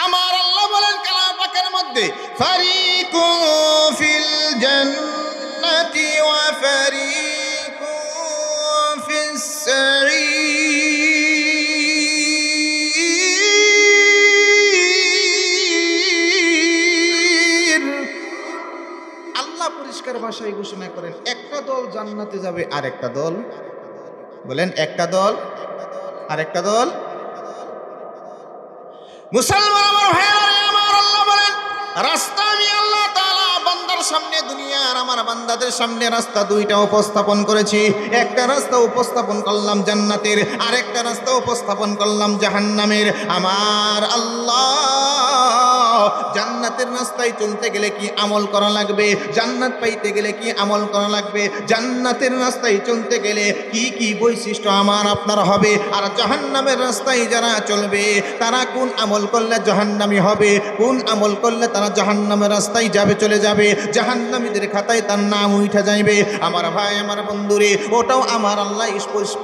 আমার আল্লাহ বলেন কালাম পাকের মধ্যে, ফারিকুন ফিল জান্নাতি ওয়া ফারিকুন ফিস সাঈর। আল্লাহ পরিষ্কার ভাষায় ঘোষণা করেন, একটা দল জান্নাতে যাবে, আর একটা দল, বলেন একটা দল আর একটা দল। মুসলমান আমার ভাইয়েরা, আমার আল্লাহ বলেন রাস্তা আমি আল্লাহ তাআলা বান্দার সামনে, দুনিয়ার আমার বান্দাদের সামনে রাস্তা দুইটা উপস্থাপন করেছি। একটা রাস্তা উপস্থাপন করলাম জান্নাতের, আর একটা রাস্তা উপস্থাপন করলাম জাহান্নামের। আমার আল্লাহ জান্নাতের রাস্তায় চলতে গেলে কি আমল করা লাগবে, জান্নাত পাইতে গেলে কি আমল করা লাগবে, জান্নাতের রাস্তায় চলতে গেলে কি কি বৈশিষ্ট্য আমার আপনার হবে, আর জাহান্নামের রাস্তায় যারা চলবে তারা কোন আমল করলে জাহান্নামী হবে, কোন আমল করলে তারা জাহান্নামের রাস্তায় যাবে, চলে যাবে, জাহান্নামীদের খাতায় তার নাম উঠে যাইবে। আমার ভাই, আমার বন্ধুরে, ওটাও আমার আল্লাহ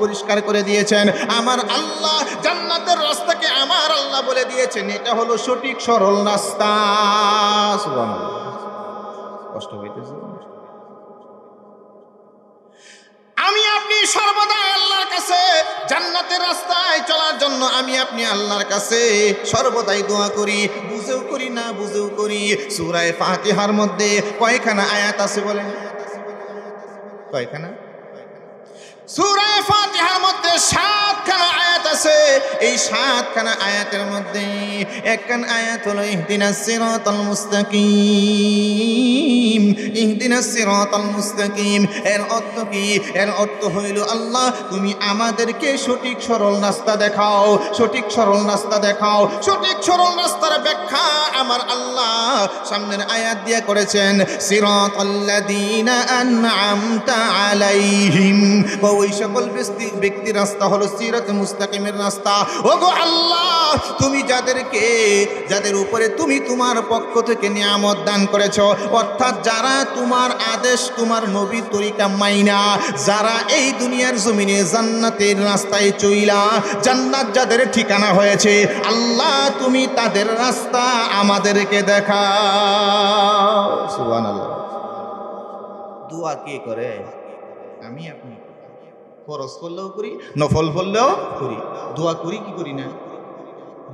পরিষ্কার করে দিয়েছেন। আমার আল্লাহ জান্নাতের রাস্তাকে আমার আল্লাহ বলে দিয়েছেন এটা হলো সঠিক সরল রাস্তা। সুবহানাল্লাহ, কষ্ট হইতেছে। আমি আপনি সর্বদা আল্লাহর কাছে জান্নাতের রাস্তায় চলার জন্য আমি আপনি আল্লাহর কাছে সর্বদাই দোয়া করি, বুঝেও করি না বুঝেও করি। সূরা ফাতিহার মধ্যে কয়খানা আয়াত আছে বলেন? কয়খানা? সূরা ফাতিহার মধ্যে 7খানা আয়াত আছে। এই 7খানা আয়াতের মধ্যে একখান আয়াত হলো ইহদিনাস সিরাতাল মুস্তাকিম। ইহদিনাস সিরাতাল মুস্তাকিম এর অর্থ কি? এর অর্থ হইল আল্লাহ তুমি আমাদেরকে সঠিক সরল রাস্তা দেখাও, সঠিক সরল রাস্তা দেখাও। সঠিক সরল রাস্তার ব্যাখ্যা আমার আল্লাহ সামনের আয়াত দিয়ে করেছেন, সিরাতাল্লাযীনা আন'আমতা আলাইহিম। ওই সকল ব্যক্তির রাস্তা হলো সিরাতে মুস্তাকিমের রাস্তা। ওগো আল্লাহ, তুমি যাদের উপরে তুমি তোমার পক্ষ থেকে নিয়ামত দান করেছো, অর্থাৎ যারা তোমার আদেশ, তোমার নবীর তরিকা মাইনা, যারা এই দুনিয়ার জমিনে জান্নাতের রাস্তায় চইলা, জান্নাত যাদের ঠিকানা হয়েছে, আল্লাহ তুমি তাদের রাস্তা আমাদেরকে দেখাও। সুবহানাল্লাহ। দোয়া কে করে? আমি আপনি। ফরজ করলেও করি, নফল পড়লেও করি। দোয়া করি কি করি না?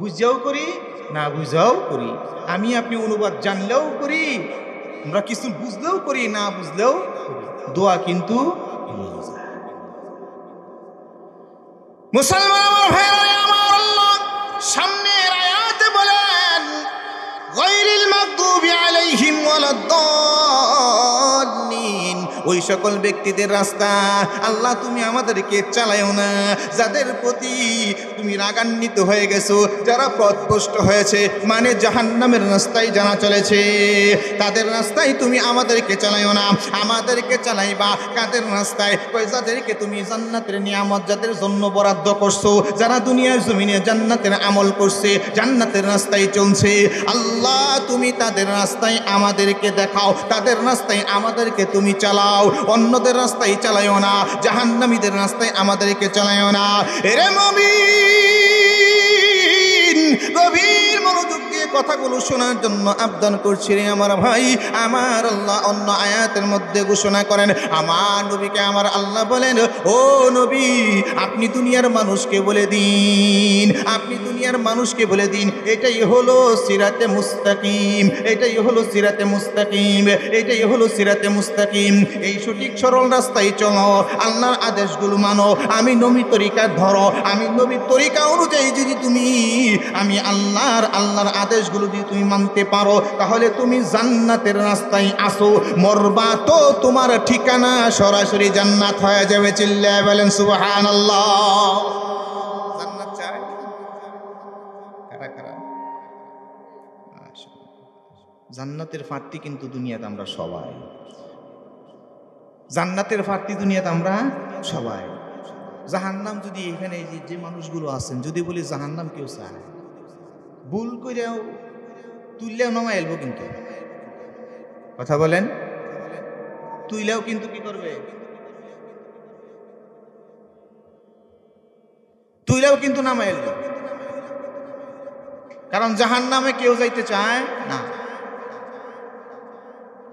বুঝাও করি না বুঝাও করি। আমি আপনি অনুবাদ জানলেও করি, আমরা কিছু বুঝলেও করি, না বুঝলেও করি। দোয়া কিন্তু মুসলমান আমার ভাইরা, আমার আল্লাহ সামনের আয়াতে বলেন, গায়রিল মাগদুবি আলাইহিম ওয়ালাদ-দাল্লিন। ওই সকল ব্যক্তিদের রাস্তা আল্লাহ তুমি আমাদেরকে চালায়ও না, যাদের প্রতি তুমি রাগান্বিত হয়ে গেছো, যারা পথভ্রষ্ট হয়েছে, মানে জাহান্নামের রাস্তায় যারা চলেছে, তাদের রাস্তায় তুমি আমাদেরকে চালায়ও না। আমাদেরকে চালাইবা কাদের রাস্তায়? যাদেরকে তুমি জান্নাতের নিয়ামত যাদের জন্য বরাদ্দ করছো, যারা দুনিয়ার জমিনে জান্নাতের আমল করছে, জান্নাতের রাস্তায় চলছে, আল্লাহ তুমি তাদের রাস্তায় আমাদেরকে দেখাও, তাদের রাস্তায় আমাদেরকে তুমি চালাও। অন্যদের রাস্তায় চালাইও না, জাহান্নামীদের রাস্তায় আমাদেরকে চালাইও না। এরে মুমিন, গভীর মনোযোগ দিয়ে কথাগুলো শোনার জন্য আবদান করছি রে আমার ভাই। আমার আল্লাহ অন্য আয়াতের মধ্যে ঘোষণা করেন, আমার নবীকে আমার আল্লাহ বলেন, ও নবী আপনি দুনিয়ার মানুষকে বলে দিন, আপনি দুনিয়ার মানুষকে বলে দিন, এটাই হলো সিরাতে মুস্তাকিম, এটাই হলো সিরাতে মুস্তাকিম, এটাই হলো সিরাতে মুস্তাকিম। এই সঠিক সরল রাস্তায় চলো, আল্লাহর আদেশগুলো মানো, আমি নবীর তরিকা ধরো, আমি নবীর তরিকা অনুযায়ী যদি তুমি আমি আল্লাহর আদেশগুলো যদি তুমি মানতে পারো, তাহলে তুমি জান্নাতের রাস্তায় আসো। মরবা তো তোমার ঠিকানা সরাসরি জান্নাত হয়ে যাবে। চিল্লায় বলেন সুবহানাল্লাহ। জান্নাত চাই কারা কারা? জান্নাতের প্রার্থী কিন্তু দুনিয়াতে আমরা সবাই, জান্নাতের প্রার্থী দুনিয়াতে আমরা সবাই। জাহান্নাম যদি এখানে যে মানুষগুলো আছেন যদি বলি জাহান্নাম কেউ চায়, ভুল করেও তুললেও নামা এলবো, কিন্তু কথা বলেন, তুইলেও কিন্তু কি করবে? তুইলেও কিন্তু নামা এলবো। কারণ জাহান্নামে কেউ যাইতে চায় না।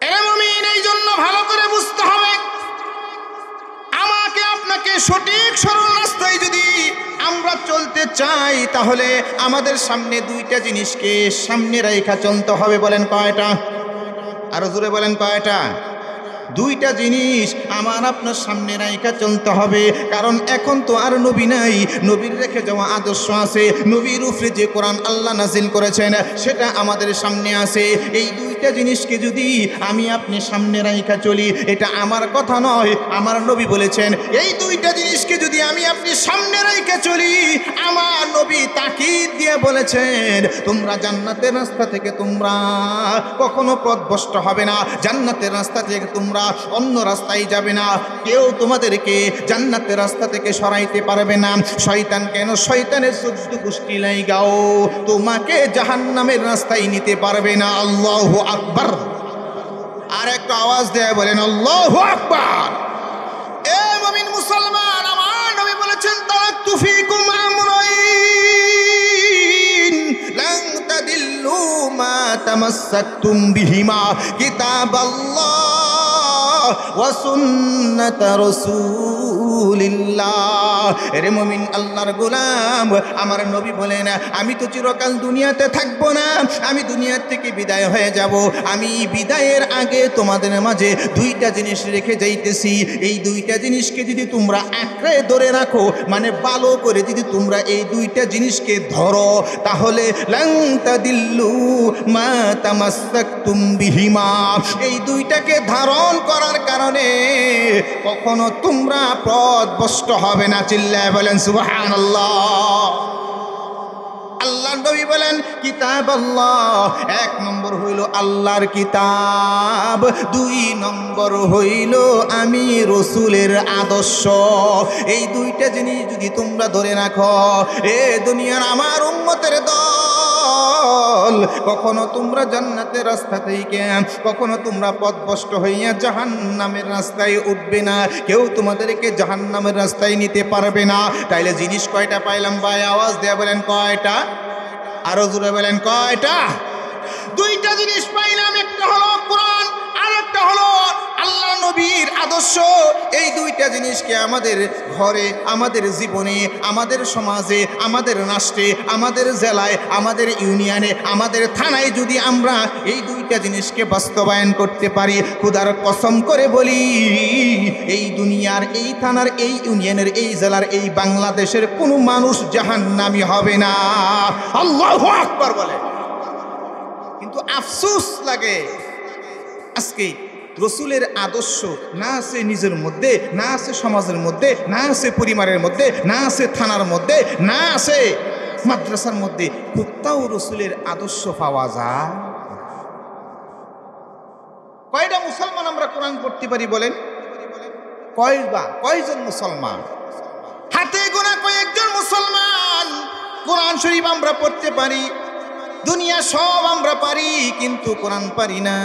এরে মুমিন, এই জন্য ভালো করে বুঝতে হবে, আমাকে আপনাকে সঠিক সরল রাস্তায় যদি আমরা চলতে চাই, তাহলে আমাদের সামনে দুইটা জিনিসকে সামনে রেখা চলতে হবে। বলেন কয়টা? আরো জোরে বলেন কয়টা? দুইটা জিনিস আমার আপনার সামনে রাইখা চলতে হবে। কারণ এখন তো আর নবী নাই, নবীর রেখে যাওয়া আদর্শ আছে, নবীর উপরে যে কোরআন আল্লাহ নাজিল করেছেন সেটা আমাদের সামনে আছে। এই দুইটা জিনিসকে যদি আমি আপনি সামনে রাইখা চলি, এটা আমার কথা নয়, আমার নবী বলেছেন। এই দুইটা জিনিসকে যদি আমি আপনি সামনে রাইখা চলি, আমার নবী তাকিদ দিয়ে বলেছেন, তোমরা জান্নাতের রাস্তা থেকে তোমরা কখনো পথভ্রষ্ট হবে না, জান্নাতের রাস্তা থেকে তোমরা অন্য রাস্তায় যাবে না, কেউ তোমাদেরকে জান্নাতের রাস্তা থেকে সরাইতে পারবে না। শয়তান কেন? শয়তানের 14 গোষ্ঠী লাইগাও তোমাকে জাহান্নামের রাস্তায় নিতে পারবে না। আল্লাহু আকবার। আর একটা আওয়াজ দেয় বলেন আল্লাহু আকবার। এ মুমিন মুসলমান, আমার নবী বলেছেন, তারাকতু ফীকুম আমরাইন লান তাদিল্লু মা তামাসসাকতুম বিহিমা কিতাবাল্লাহ ওয়া সুন্নাত রাসূলিল্লাহ। এরে মুমিন, আল্লাহর গোলাম, আমার নবী বলেন, আমি তো চিরকাল দুনিয়াতে থাকবো না, আমি দুনিয়ার থেকে বিদায় হয়ে যাব। আমি বিদায়ের আগে তোমাদের মাঝে দুইটা জিনিস রেখে যাইতেছি। এই দুইটা জিনিসকে যদি তোমরা আঁকড়ে ধরে রাখো, মানে ভালো করে যদি তোমরা এই দুইটা জিনিসকে ধরো, তাহলে লান তাদিল্লু মা তামাসসাকতুম বিহিমা। এই দুইটাকে ধারণ করার কারণে কখনো তোমরা পথভ্রষ্ট হবে না। চিল্লায় বলেন সুবহানাল্লাহ। আল্লাহর নবী বলেন কিতাব আল্লাহ, 1 নম্বর হইল আল্লাহর কিতাব, 2 নম্বর হইল আমি রসুলের আদর্শ। এই দুইটা জিনিস যদি তোমরা ধরে রাখো, এ দুনিয়ার আমার উম্মতের দল, কখনো তোমরা জান্নাতের রাস্তা থেকে, কখনো তোমরা পথভ্রষ্ট হইয়া জাহান্নামের রাস্তায় উঠবে না, কেউ তোমাদেরকে জাহান্নামের রাস্তায় নিতে পারবে না। তাইলে জিনিস কয়টা পাইলাম ভাই? আওয়াজ দেয়া বলেন কয়টা? আরো জোরে বলেন কয়টা? দুইটা জিনিস পাইলাম, একটা হলো কোরআন, আর একটা হলো আল্লাহ নবীর আদর্শ। এই দুইটা জিনিসকে আমাদের ঘরে, আমাদের জীবনে, আমাদের সমাজে, আমাদের রাষ্ট্রে, আমাদের জেলায়, আমাদের ইউনিয়নে, আমাদের থানায় যদি আমরা এই দুইটা জিনিসকে বাস্তবায়ন করতে পারি, খোদার কসম করে বলি, এই দুনিয়ার, এই থানার, এই ইউনিয়নের, এই জেলার, এই বাংলাদেশের কোনো মানুষ জাহান্নামী হবে না। আল্লাহু আকবার বলে। কিন্তু আফসোস লাগে, আজকে রসুলের আদর্শ না আছে নিজের মধ্যে, না আছে সমাজের মধ্যে, না আছে পরিবারের মধ্যে, না আছে থানার মধ্যে, না আছে মাদ্রাসার মধ্যে, কোথাও রসুলের আদর্শ পাওয়া যায়। কয়টা মুসলমান আমরা কোরআন পড়তে পারি বলেন? কয়জন মুসলমান? হাতে গোনা কয়েকজন মুসলমান কোরআন শরীফ আমরা পড়তে পারি। দুনিয়া সব আমরা পারি, কিন্তু কোরআন পারি না।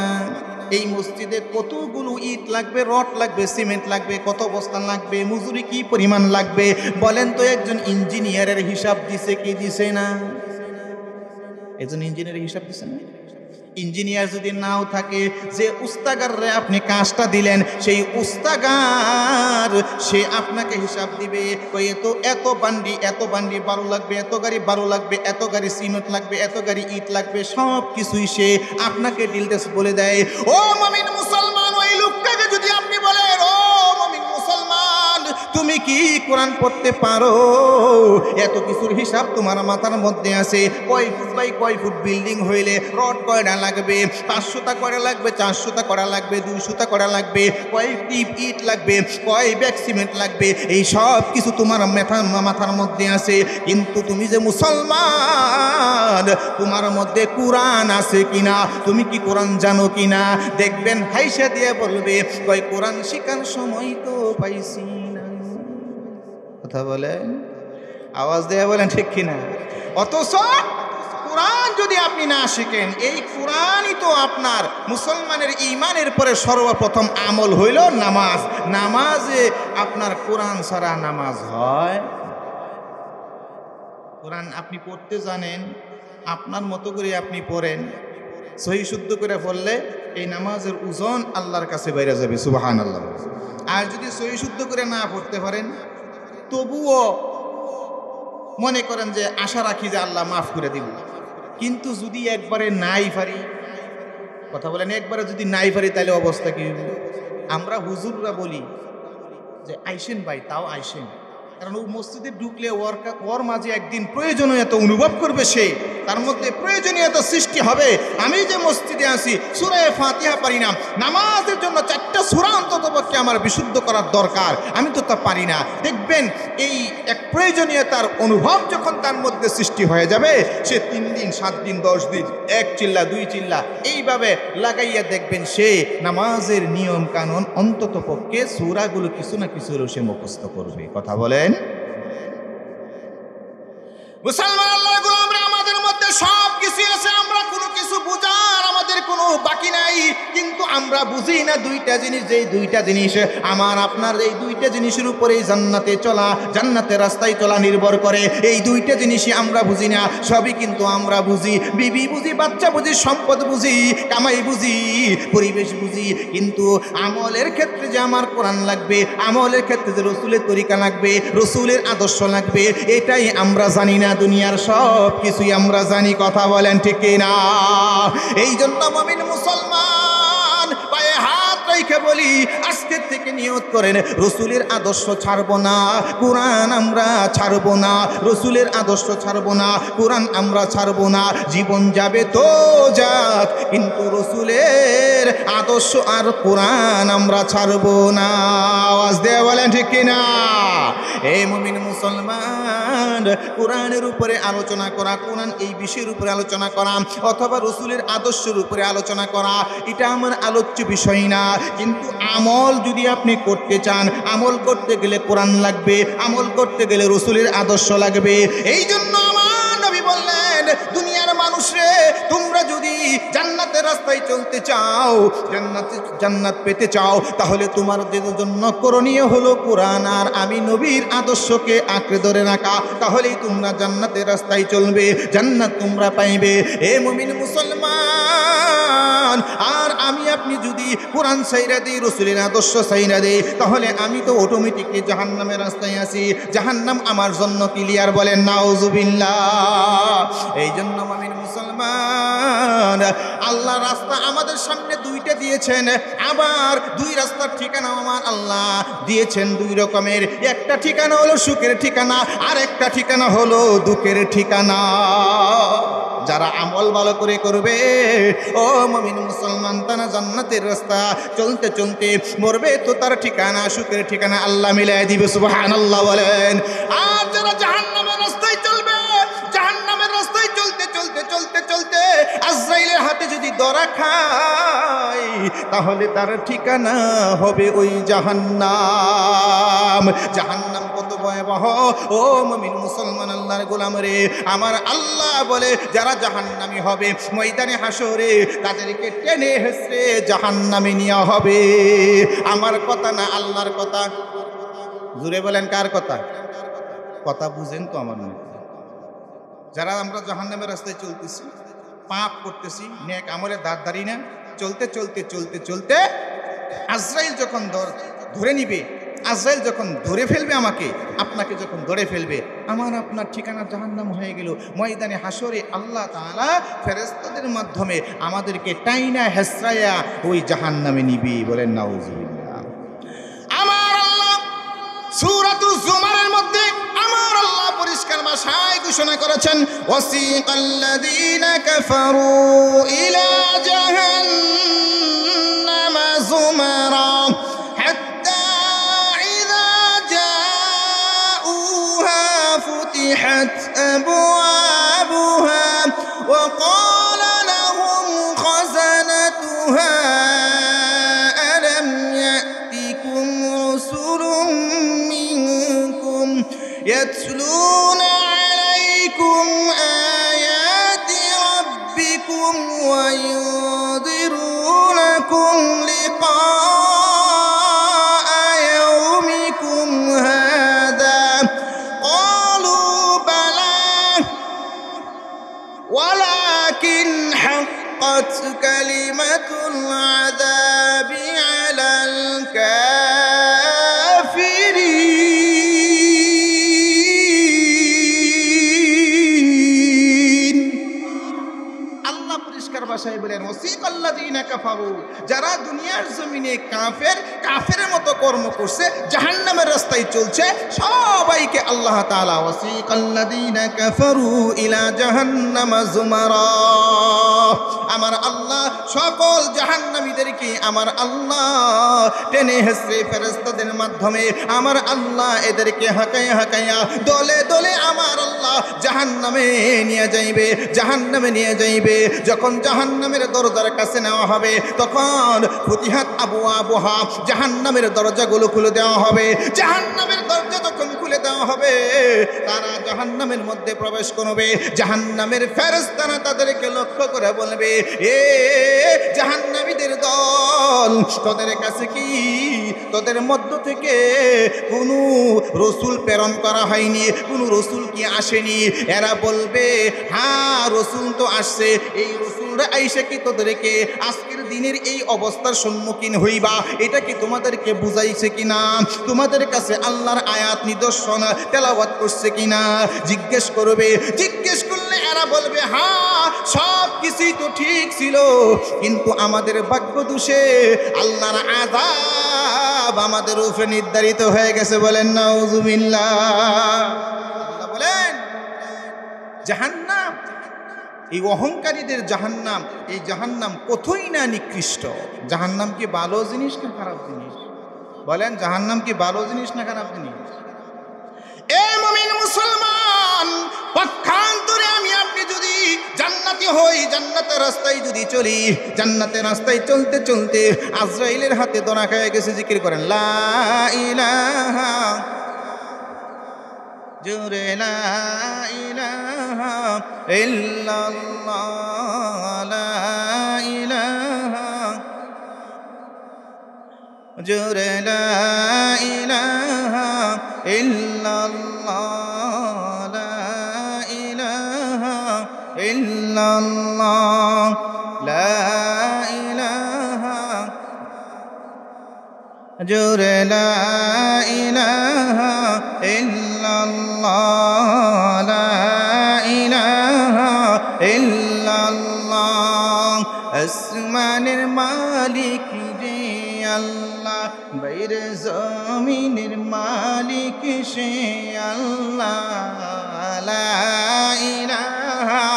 এই মসজিদে কতগুলো ইট লাগবে, রড লাগবে, সিমেন্ট লাগবে, কত বস্তা লাগবে, মজুরি কি পরিমাণ লাগবে বলেন তো? একজন ইঞ্জিনিয়ারের হিসাব দিছে কি দিছে না? একজন ইঞ্জিনিয়ারের হিসাব দিছে না? ইঞ্জিনিয়ার যদি নাও থাকে, যে উস্তাগারে আপনি কাজটা দিলেন, সেই উস্তাগার সে আপনাকে হিসাব দিবে, এত বান্ডি বারো লাগবে, এত গাড়ি বারো লাগবে, এত গাড়ি সিমেন্ট লাগবে, এত গাড়ি ইট লাগবে, সব কিছুই সে আপনাকে ডিটেলস বলে দেয়। ও মুমিন মুসলমান, ওই লোকটাকে যদি আপনি বলেন, ও মুমিন মুসলমান, তুমি কি কোরআন পড়তে পারো? এত কিছুর হিসাব তোমার মাথার মধ্যে আছে। কয় ফুট বাই কয় ফুট বিল্ডিং হইলে রড কয়টা লাগবে, 500টা করা লাগবে, 400টা করা লাগবে, 200টা করা লাগবে, কয় টিপ ইট লাগবে, কয় ব্যাগ সিমেন্ট লাগবে, এই সব কিছু তোমার মাথার মধ্যে আছে। কিন্তু তুমি যে মুসলমান, তোমার মধ্যে কোরআন আছে কিনা, তুমি কি কোরআন জানো কিনা? দেখবেন হাইসা দিয়ে বলবে, কয় কোরআন শিখার সময় তো পাইছি না। কথা বলেন, আওয়াজ দেয়া বলেন ঠিক কিনা? অথচ কোরআন যদি আপনি না শিখেন, এই কোরআনই তো আপনার মুসলমানের ঈমানের পরে সর্বপ্রথম আমল হইল নামাজ। নামাজে আপনার কোরআন ছাড়া নামাজ হয়? কোরআন আপনি পড়তে জানেন, আপনার মতো করে আপনি পড়েন, সহি শুদ্ধ করে পড়লে এই নামাজের ওজন আল্লাহর কাছে বাইরে যাবে, সুবহানাল্লাহ। আর যদি সহি শুদ্ধ করে না পড়তে পারেন, তবুও মনে করেন যে আশা রাখি যে আল্লাহ মাফ করে দিব। কিন্তু যদি একবারে নাই পারি, কথা বলেন, একবারে যদি নাই পারি তাহলে অবস্থা কি হবে? আমরা হুজুররা বলি যে আইসেন ভাই, তাও আইসেন, কারণ ও মসজিদে ঢুকলে ওর মাঝে একদিন প্রয়োজনীয়তা অনুভব করবে, সে তার মধ্যে প্রয়োজনীয়তা সৃষ্টি হবে। আমি যে মসজিদে আসি, সূরা ফাতিহা পারি না, নামাজের জন্য 4টা সূরা অন্ততপক্ষে আমার বিশুদ্ধ করার দরকার, আমি তো তা পারি না। দেখবেন এই এক প্রয়োজনীয়তার অনুভব যখন তার মধ্যে সৃষ্টি হয়ে যাবে, সে 3 দিন 7 দিন 10 দিন 1 চিল্লা 2 চিল্লা এইভাবে লাগাইয়া দেখবেন সে নামাজের নিয়ম কানুন অন্ততপক্ষে সূরাগুলো কিছু না কিছু সে মুখস্থ করবে। কথা বলেন মুসলমান আল্লাহর গোলামরা, আমাদের মধ্যে সব কিছু আছে, আমরা কোনো কিছু বুঝার আমাদের কোনো বাকি নাই, কিন্তু আমরা বুঝি না 2টা জিনিস। যেই 2টা জিনিস আমার আপনার, এই 2টা জিনিসের উপরেই জান্নাতে চলা, জান্নাতের রাস্তায় চলা নির্ভর করে। এই 2টা জিনিসই আমরা বুঝি না, সবই কিন্তু আমরা বুঝি। বিবি বুঝি, বাচ্চা বুঝি, সম্পদ বুঝি, কামাই বুঝি, পরিবেশ বুঝি, কিন্তু আমলের ক্ষেত্রে যে আমার কোরআন লাগবে, আমলের ক্ষেত্রে যে রসুলের তরিকা লাগবে, রসুলের আদর্শ লাগবে, এটাই আমরা জানি না। দুনিয়ার সব কিছুই আমরা জানি। কথা বলেন ঠিক কিনা? এই জন্য মুমিন মুসলমান পায়ে হাত রেখে বলি, আজকের থেকে নিয়ত করেন রসুলের আদর্শ ছাড়বো না, কোরআন আমরা ছাড়বো না, রসুলের আদর্শ ছাড়বো না, কোরআন আমরা ছাড়বো না। জীবন যাবে তো যাক, কিন্তু রসুলের আদর্শ আর কোরআন আমরা ছাড়বো না। আওয়াজ দিয়ে বলেন ঠিক কিনা? এই মুমিন মুসলমান, কোরআনের উপরে আলোচনা করা, কোরআন এই বিষয়ের উপরে আলোচনা করা, অথবা রসুলের আদর্শের উপরে আলোচনা করা, এটা আমার আলোচ্য বিষয় না। কিন্তু আমল যদি আপনি করতে চান, আমল করতে গেলে কোরআন লাগবে, আমল করতে গেলে রসুলের আদর্শ লাগবে। এই জন্য আমার নবী বললেন, দুনিয়ার মানুষরে, তোমরা যদি জান্নাতের রাস্তায় চলতে চাও, জান্নাত পেতে চাও, তাহলে তোমাদের জন্য করণীয় হলো কোরআন আর আমি নবীর আদর্শকে আঁকড়ে ধরে রাখা। তাহলেই তোমরা জান্নাতের রাস্তায় চলবে, জান্নাত তোমরা পাইবে। এ মুমিন মুসলমান, আর আমি আপনি যদি কোরআন সাইরা দেই, রসুলের আদর্শ সাইরা দেই, তাহলে আমি তো অটোমেটিকলি জাহান্নামের রাস্তায় আছি। জাহান্নাম আমার জন্য ক্লিয়ার। বলেন নাউজুবিল্লাহ। এই জন্য মুমিন মুসলমান, আল্লাহ রাস্তা আমাদের সামনে 2টা দিয়েছেন, আবার 2 রাস্তার ঠিকানা আমার আল্লাহ দিয়েছেন 2 রকমের। একটা ঠিকানা হলো সুখের ঠিকানা, আর একটা ঠিকানা হলো দুঃখের ঠিকানা। যারা আমল ভালো করে করবে, ও মুমিন মুসলমান, তারা জান্নাতের রাস্তা চলতে চলতে মরবে তো তার ঠিকানা সুখের ঠিকানা আল্লাহ মিলাই দিবে। সুবহানাল্লাহ বলেন। আর যারা জাহান্নামের রাস্তায় চলবে, জাহান্নামের রাস্তায় চলতে চলতে চলতে চলতে আজরাইলের হাতে যদি ধরা খায়, তাহলে তার ঠিকানা হবে ওই জাহান্নাম। জাহান্নাম কত ভয়াবহ! ও মুমিন মুসলমান আল্লাহর গোলাম রে, আমার আল্লাহ বলে, যারা জাহান্নামী হবে ময়দানে হাসরে, তাদেরকে টেনে হেসড়ে জাহান্নামে নেওয়া হবে। আমার কথা না, আল্লাহর কথা। জুড়ে বলেন, কার কথা? কথা বুঝেন তো আমার মনে? যারা আমরা জাহান্নামের রাস্তায় চলতেছি, পাপ করতেছি, নেক আমলের ধার ধারি না, চলতে চলতে চলতে চলতে আজরাইল যখন ধরে নিবে, আজরাইল যখন ধরে ফেলবে আমাকে, আপনাকে যখন ধরে ফেলবে, আমার আপনার ঠিকানা জাহান্নাম হয়ে গেল। ময়দানে হাসরে আল্লাহ তাআলা ফেরেশতাদের মাধ্যমে আমাদেরকে টাইনা হেসরায়া ওই জাহান্নামে নিবে। বলেন নাউজুবিল্লাহ। আমার আল্লাহ সূরাতুজ জুমারের মধ্যে আমার আল্লাহ পরিষ্কার ভাষায় ঘোষণা করেছেন, ওয়াসিকাল্লাযীনা কাফারু ইলা জাহান্নামা যুমারা হাত্তা ইযা জাউহা ফুতিহাত আবওয়াবুহা ওয়া ক্বালা লাহুম খাযানাতুহা আলাম ইয়াতিকুম রাসূলুম মিনকুম ইয়াতলুনা আলাইকুম আয়াতি রাব্বিকুম ওয়া ইউনযিরুনাকুম লিকাআ ইয়াউমিকুম হাযা ক্বালু বালা ওয়া হাক্কাত কালিমাতুল আযাবি আলাল কাফিরিন। আল্লাহ পরিষ্কার ভাষায় বলেন ওয়াসিকাল্লাযীনা কাফারু, যারা দুনিয়ার জমিনে কাফেরের মতো কর্ম করছে, জাহান্নামের রাস্তায় চলছে, সবাইকে আল্লাহ তাআলা ওয়াসিকাল্লাযীনা কাফারু ইলা জাহান্নামা যুমারা, আমার আল্লাহ সকল জাহান্নামীদেরকে আমার আল্লাহ টেনে হেসড়ে ফেরেশতাদের মাধ্যমে আমার আল্লাহ এদেরকে হাঁকাইয়া হাঁকাইয়া দলে দলে আমার আল্লাহ জাহান্নামে নিয়ে যাইবে। যখন জাহান্নামের দরজার কাছে নেওয়া হবে, তখন ফুতিহাত আবওয়াবুহা, জাহান্নামের দরজাগুলো খুলে দেওয়া হবে। জাহান্নামের দরজা যখন খুলে দেওয়া হবে, তারা জাহান্নামের মধ্যে প্রবেশ করবে। জাহান্নামের ফেরেশতারা তাদেরকে লক্ষ্য করে বলবে, এ জাহান্নামীদের দল, তোদের কাছে কি তোদের মধ্য থেকে কোনো রসুল প্রেরণ করা হয়নি? কোনো রসুল কি আসেনি? এরা বলবে, হ্যাঁ রসুল তো আসছে। এই রসুলরা আইসা কি তোদেরকে আজকের দিনের এই অবস্থার সম্মুখীন হইবা, এটা কি তোমাদেরকে বুঝাইছে কিনা? তোমাদের কাছে আল্লাহর আয়াত নিদর্শন তেলাওয়াত করছে কিনা জিজ্ঞেস করলে এরা বলবে, হ্যাঁ সব কিছুই তো ঠিক ছিল, কিন্তু আমাদের ভাগ্য দোষে আল্লাহর আযাব আমাদের উপরে নির্ধারিত হয়ে গেছে। বলেন নাউযুবিল্লাহ। আল্লাহ বলেন জাহান্নাম, এই অহংকারীদের জাহান্নাম, এই জাহান্নাম কতই না নিকৃষ্ট। জাহান্নাম কি ভালো জিনিস না খারাপ জিনিস? বলেন জাহান্নাম কি ভালো জিনিস না খারাপ জিনিস? এ মুমিন মুসলমান, পক্ষান্তরে আমি আপনি যদি জান্নাতি হই, জান্নাতের রাস্তায় যদি চলি, জান্নাতের রাস্তায় চলতে চলতে আজরাইলের হাতে ধরা খেয়ে গেছে। জিকির করেন লা ইলাহা, জোরে লা ইলাহা ইল্লাল্লাহ, লা ইলাহা, জোরে লা ইলাহা ইল্লাল্লাহ, লা ইলাহা ইল্লাল্লাহ, লা ইলাহা, জোরে লা ইলাহা ইল্লাল্লাহ, লা ইলাহা ইল্লাল্লাহ। আসমানের মালিক যে আল্লাহ, বাইরে জমিনের মালিক সে আল্লাহ, লা ইলাহা,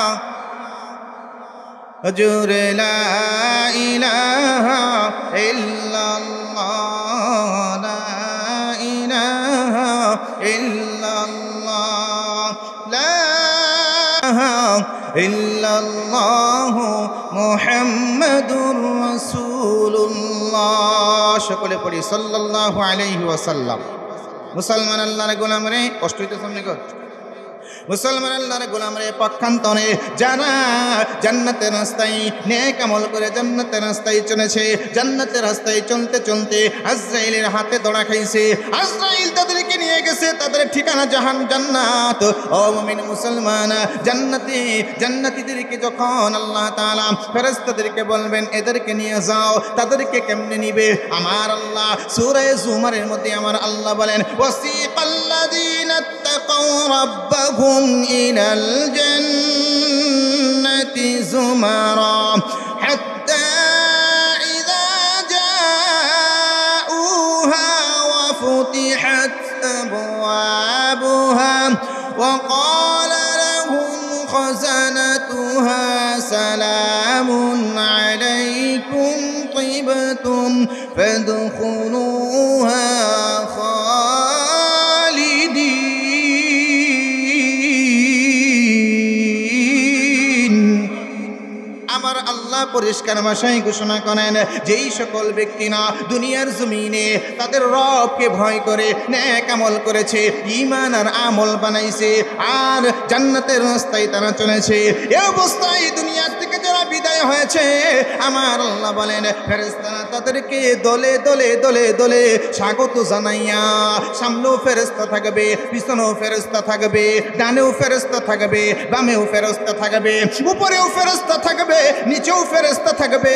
জোরে লা ইলাহা ইল্লাল্লাহ, লা ইলাহা ইল্লাল্লাহ, লা ইলাহা ইল্লাল্লাহ মুহাম্মাদুর রাসূলুল্লাহ। সকলে পড়ি সাল্লাল্লাহু আলাইহি ওয়াসাল্লাম। মুসলমান আল্লাহর গোলাম রে, কষ্ট হইতেছে সামনে কর, মুসলমান আল্লাহর গোলাম রে, পক্ষান্তরে যারা জান্নাতের রাস্তায় নেক আমল করে জান্নাতের রাস্তায় চলেছে, জান্নাতের রাস্তায় চলতে চলতে আজরাইলের হাতে ধরা খাইছে। আজরাইল তাদেরকে নিয়ে গেছে, তাদের ঠিকানা জান্নাত। ও মুমিন মুসলমান, জান্নাতীদেরকে যখন আল্লাহ তাআলা ফেরেশতাদেরকে বলবেন এদেরকে নিয়ে যাও, তাদেরকে কেমনে নিবে? আমার আল্লাহ সূরা জুমারের মধ্যে আমার আল্লাহ বলেন, ওয়াসিকাল্লাযীনা তাকাউ রাব্বাহুম إلى الجنة زمرا حتى إذا جاءوها وفتحت أبوابها وقال لهم خزنتها سلام عليكم طبتم فادخلوها পরিষ্কার ভাষায় ঘোষণা করেন, যেই সকল ব্যক্তি না দুনিয়ার জমিনে তাদের রবকে ভয় করে নেক আমল করেছে, ঈমান আর আমল বানাইছে, আর জান্নাতের রাস্তায় তারা চলেছে, এই অবস্থায় দুনিয়া থেকে যারা বিদায় হয়েছে, আমার আল্লাহ বলেন ফেরেশতারা তাদেরকে দলে দলে দলে দলে স্বাগত জানাইয়া, সামনেও ফেরেশতা থাকবে, পিছনেও ফেরেশতা থাকবে, ডানেও ফেরেশতা থাকবে, বামেও ফেরেশতা থাকবে, উপরেও ফেরেশতা থাকবে, নিচেও ফেরেশতা থাকবে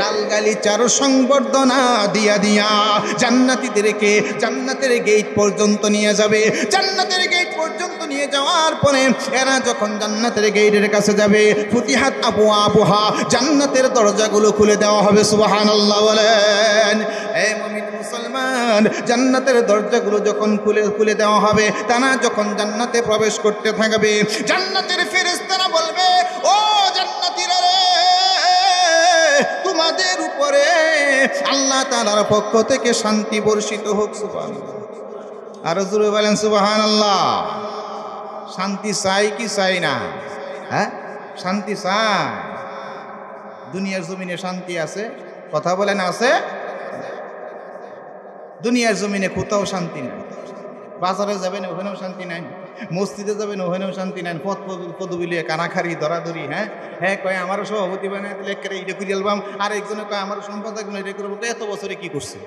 লাল গালিচার সংবর্ধনা দিয়া দিয়া জান্নাতীদেরকে জান্নাতের গেট পর্যন্ত নিয়ে যাবে। জান্নাতের গেট পর্যন্ত নিয়ে যাওয়ার পরে এরা যখন জান্নাতের গেটের কাছে যাবে ফুতিহাত আবওয়াবুহা, জান্নাতের দরজাগুলো খুলে দেওয়া হবে। সুবহানাল্লাহ বলেন। এই মুমিন মুসলমান, জান্নাতের দরজাগুলো যখন খুলে দেওয়া হবে, তারা যখন জান্নাতে প্রবেশ করতে থাকবে, জান্নাতের ফেরেশতারা বলবে, ও জান্নাতীরা রে, তোমাদের উপরে আল্লাহ তাআলার পক্ষ থেকে শান্তি বর্ষিত হোক। সুবহানাল্লাহ, আরো জোরে বলেন সুবহানাল্লাহ। শান্তি চাই কি চাই না? হ্যাঁ, শান্তি চাই। দুনিয়ার জমিনে শান্তি আছে? কথা বলেন আছে? দুনিয়ার জমিনে কোথাও শান্তি নাই। বাজারে যাবেন ওখানেও শান্তি নাই, মসজিদে যাবেন ওখানেও শান্তি নাই, পথ পদবিলিয়ে কানাখারি ধরাধরি। হ্যাঁ হ্যাঁ কয় আমারও সভাপতি বানায় দিলে একেবারে এটা করে এলবাম, আর একজনে কয় আমারও সম্পাদক এটা করবো। এত বছরে কি করছে?